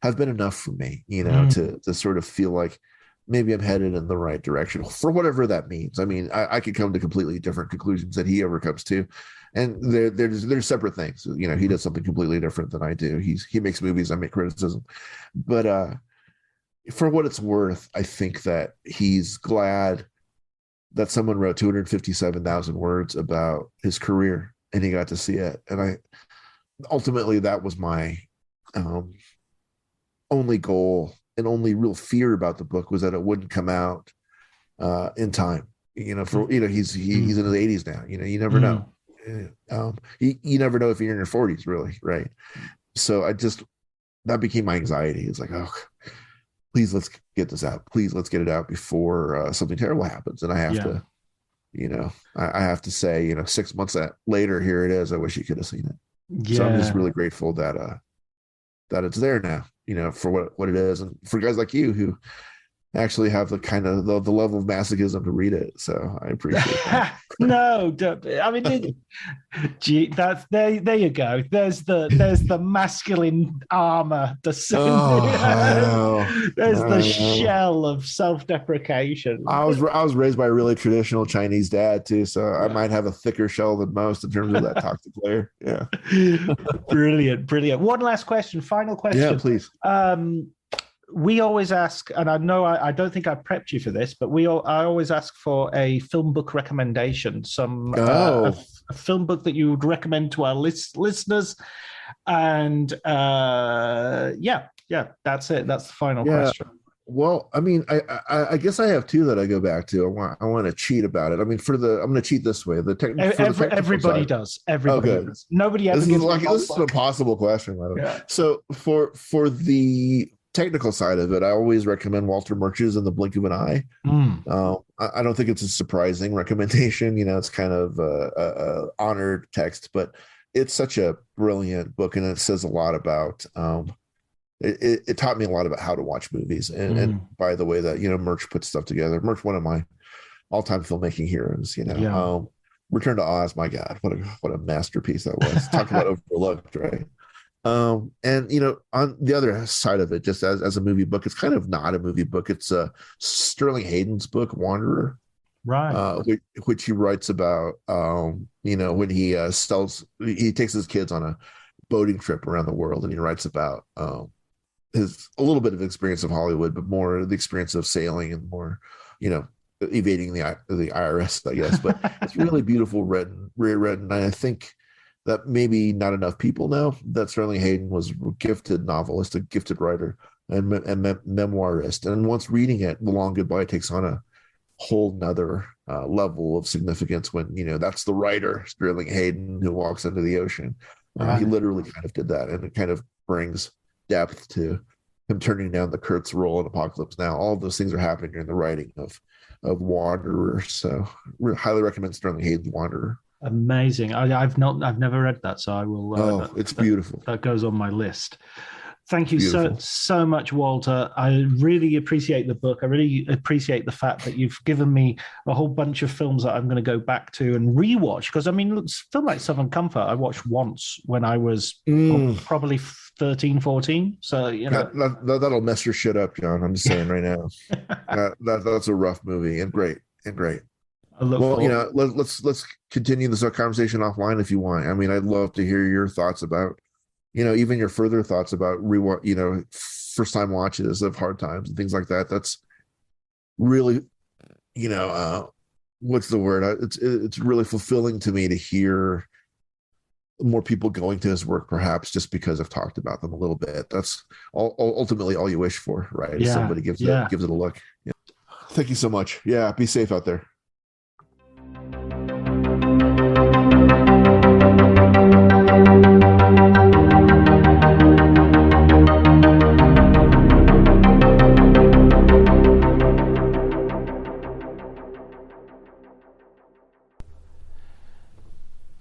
have been enough for me, to sort of feel like maybe I'm headed in the right direction for whatever that means. I mean, I could come to completely different conclusions that he ever comes to, and there's separate things. He does something completely different than I do. He makes movies, I make criticism, but for what it's worth, I think that he's glad that someone wrote 257,000 words about his career and he got to see it. And ultimately that was my only goal and only real fear about the book was that it wouldn't come out in time. He's in his 80s now. You never know. You never know if you're in your 40s, really, right? So that became my anxiety. It's like, oh, please let's get this out. Please let's get it out before something terrible happens. And I have to, I have to say, 6 months later, here it is. I wish you could have seen it. Yeah. So I'm just really grateful that it's there now, for what it is, and for guys like you who actually have the kind of the level of masochism to read it. So I appreciate that. No, I mean, gee, that's there you go. There's the masculine armor descending. There's the shell of self-deprecation. I was raised by a really traditional Chinese dad too, so I might have a thicker shell than most in terms of that toxic layer. Yeah. Brilliant. One last question, final question. Yeah, please. We always ask, and I know I don't think I prepped you for this, but I always ask for a film book recommendation, a film book that you would recommend to our listeners, and that's it. That's the final question. Well, I mean, I guess I have two that I go back to. I want to cheat about it. I mean, I'm going to cheat this way. Everybody does. Everybody does. Nobody ever. This is an impossible question, by the way. Yeah. So for the technical side of it, I always recommend Walter Murch's In the Blink of an Eye. I don't think it's a surprising recommendation. It's kind of a honored text, but it's such a brilliant book, and it says a lot about. It taught me a lot about how to watch movies, and by the way that Murch puts stuff together. Murch, one of my all-time filmmaking heroes. Return to Oz, my God, what a masterpiece that was. Talk about overlooked, right? And on the other side of it, just as a movie book, it's kind of not a movie book. It's Sterling Hayden's book, Wanderer, right? Which he writes about. When he takes his kids on a boating trip around the world, and he writes about a little bit of experience of Hollywood, but more the experience of sailing and more, evading the IRS, I guess. But it's really beautiful, rewritten, and I think that maybe not enough people know that Sterling Hayden was a gifted novelist, a gifted writer, and memoirist. And once reading it, The Long Goodbye takes on a whole nother level of significance when, that's the writer, Sterling Hayden, who walks into the ocean. He literally kind of did that, and it kind of brings depth to him turning down the Kurtz role in Apocalypse Now. All of those things are happening during the writing of Wanderer. So highly recommend Sterling Hayden's Wanderer. Amazing. I've never read that, so I will. It's beautiful. That goes on my list. Thank you so much, Walter. I really appreciate the book. I really appreciate the fact that you've given me a whole bunch of films that I'm going to go back to and rewatch. Because, I mean, film like Southern Comfort, I watched once when I was probably 13, 14. So, that'll mess your shit up, John. I'm just saying right now. That's a rough movie and great. Well, let's continue this conversation offline if you want. I mean, I'd love to hear your thoughts about, even your further thoughts about first time watches of Hard Times and things like that. That's really, what's the word? It's really fulfilling to me to hear more people going to his work, perhaps just because I've talked about them a little bit. That's ultimately all you wish for, right? Yeah. Somebody gives it a look. Yeah. Thank you so much. Yeah. Be safe out there.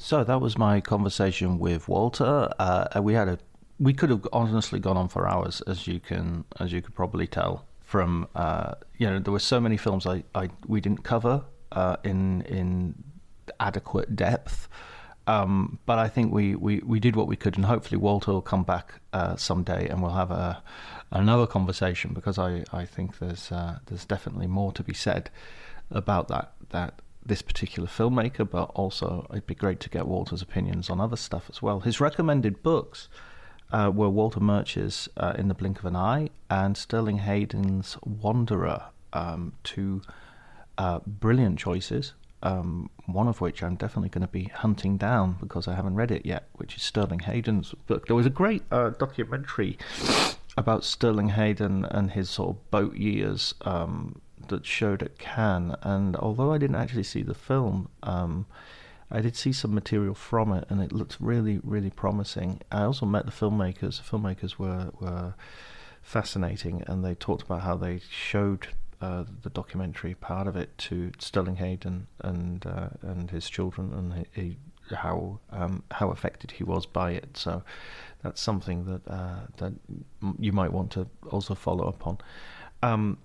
So that was my conversation with Walter. We could have honestly gone on for hours, as you could probably tell from there were so many films we didn't cover in adequate depth. But I think we did what we could, and hopefully Walter will come back someday, and we'll have another conversation, because I think there's definitely more to be said about that this particular filmmaker, but also it'd be great to get Walter's opinions on other stuff as well. His recommended books were Walter Murch's In the Blink of an Eye and Sterling Hayden's Wanderer, two brilliant choices. One of which I'm definitely going to be hunting down because I haven't read it yet, which is Sterling Hayden's book. There was a great documentary about Sterling Hayden and his sort of boat years that showed at Cannes, and although I didn't actually see the film, I did see some material from it, and it looked really, really promising. I also met the filmmakers. The filmmakers were fascinating, and they talked about how they showed the documentary part of it to Sterling Hayden and his children, and how affected he was by it. So that's something that you might want to also follow up on.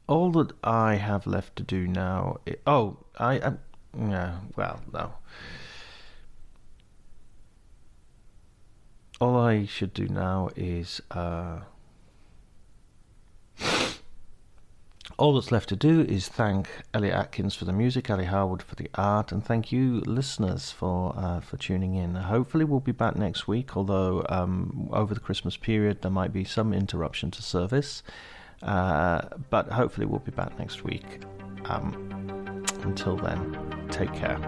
All that I have left to do now. No. All I should do now is. All that's left to do is thank Elliot Atkins for the music, Ali Harwood for the art, and thank you, listeners, for tuning in. Hopefully we'll be back next week, although over the Christmas period there might be some interruption to service. But hopefully we'll be back next week. Until then, take care.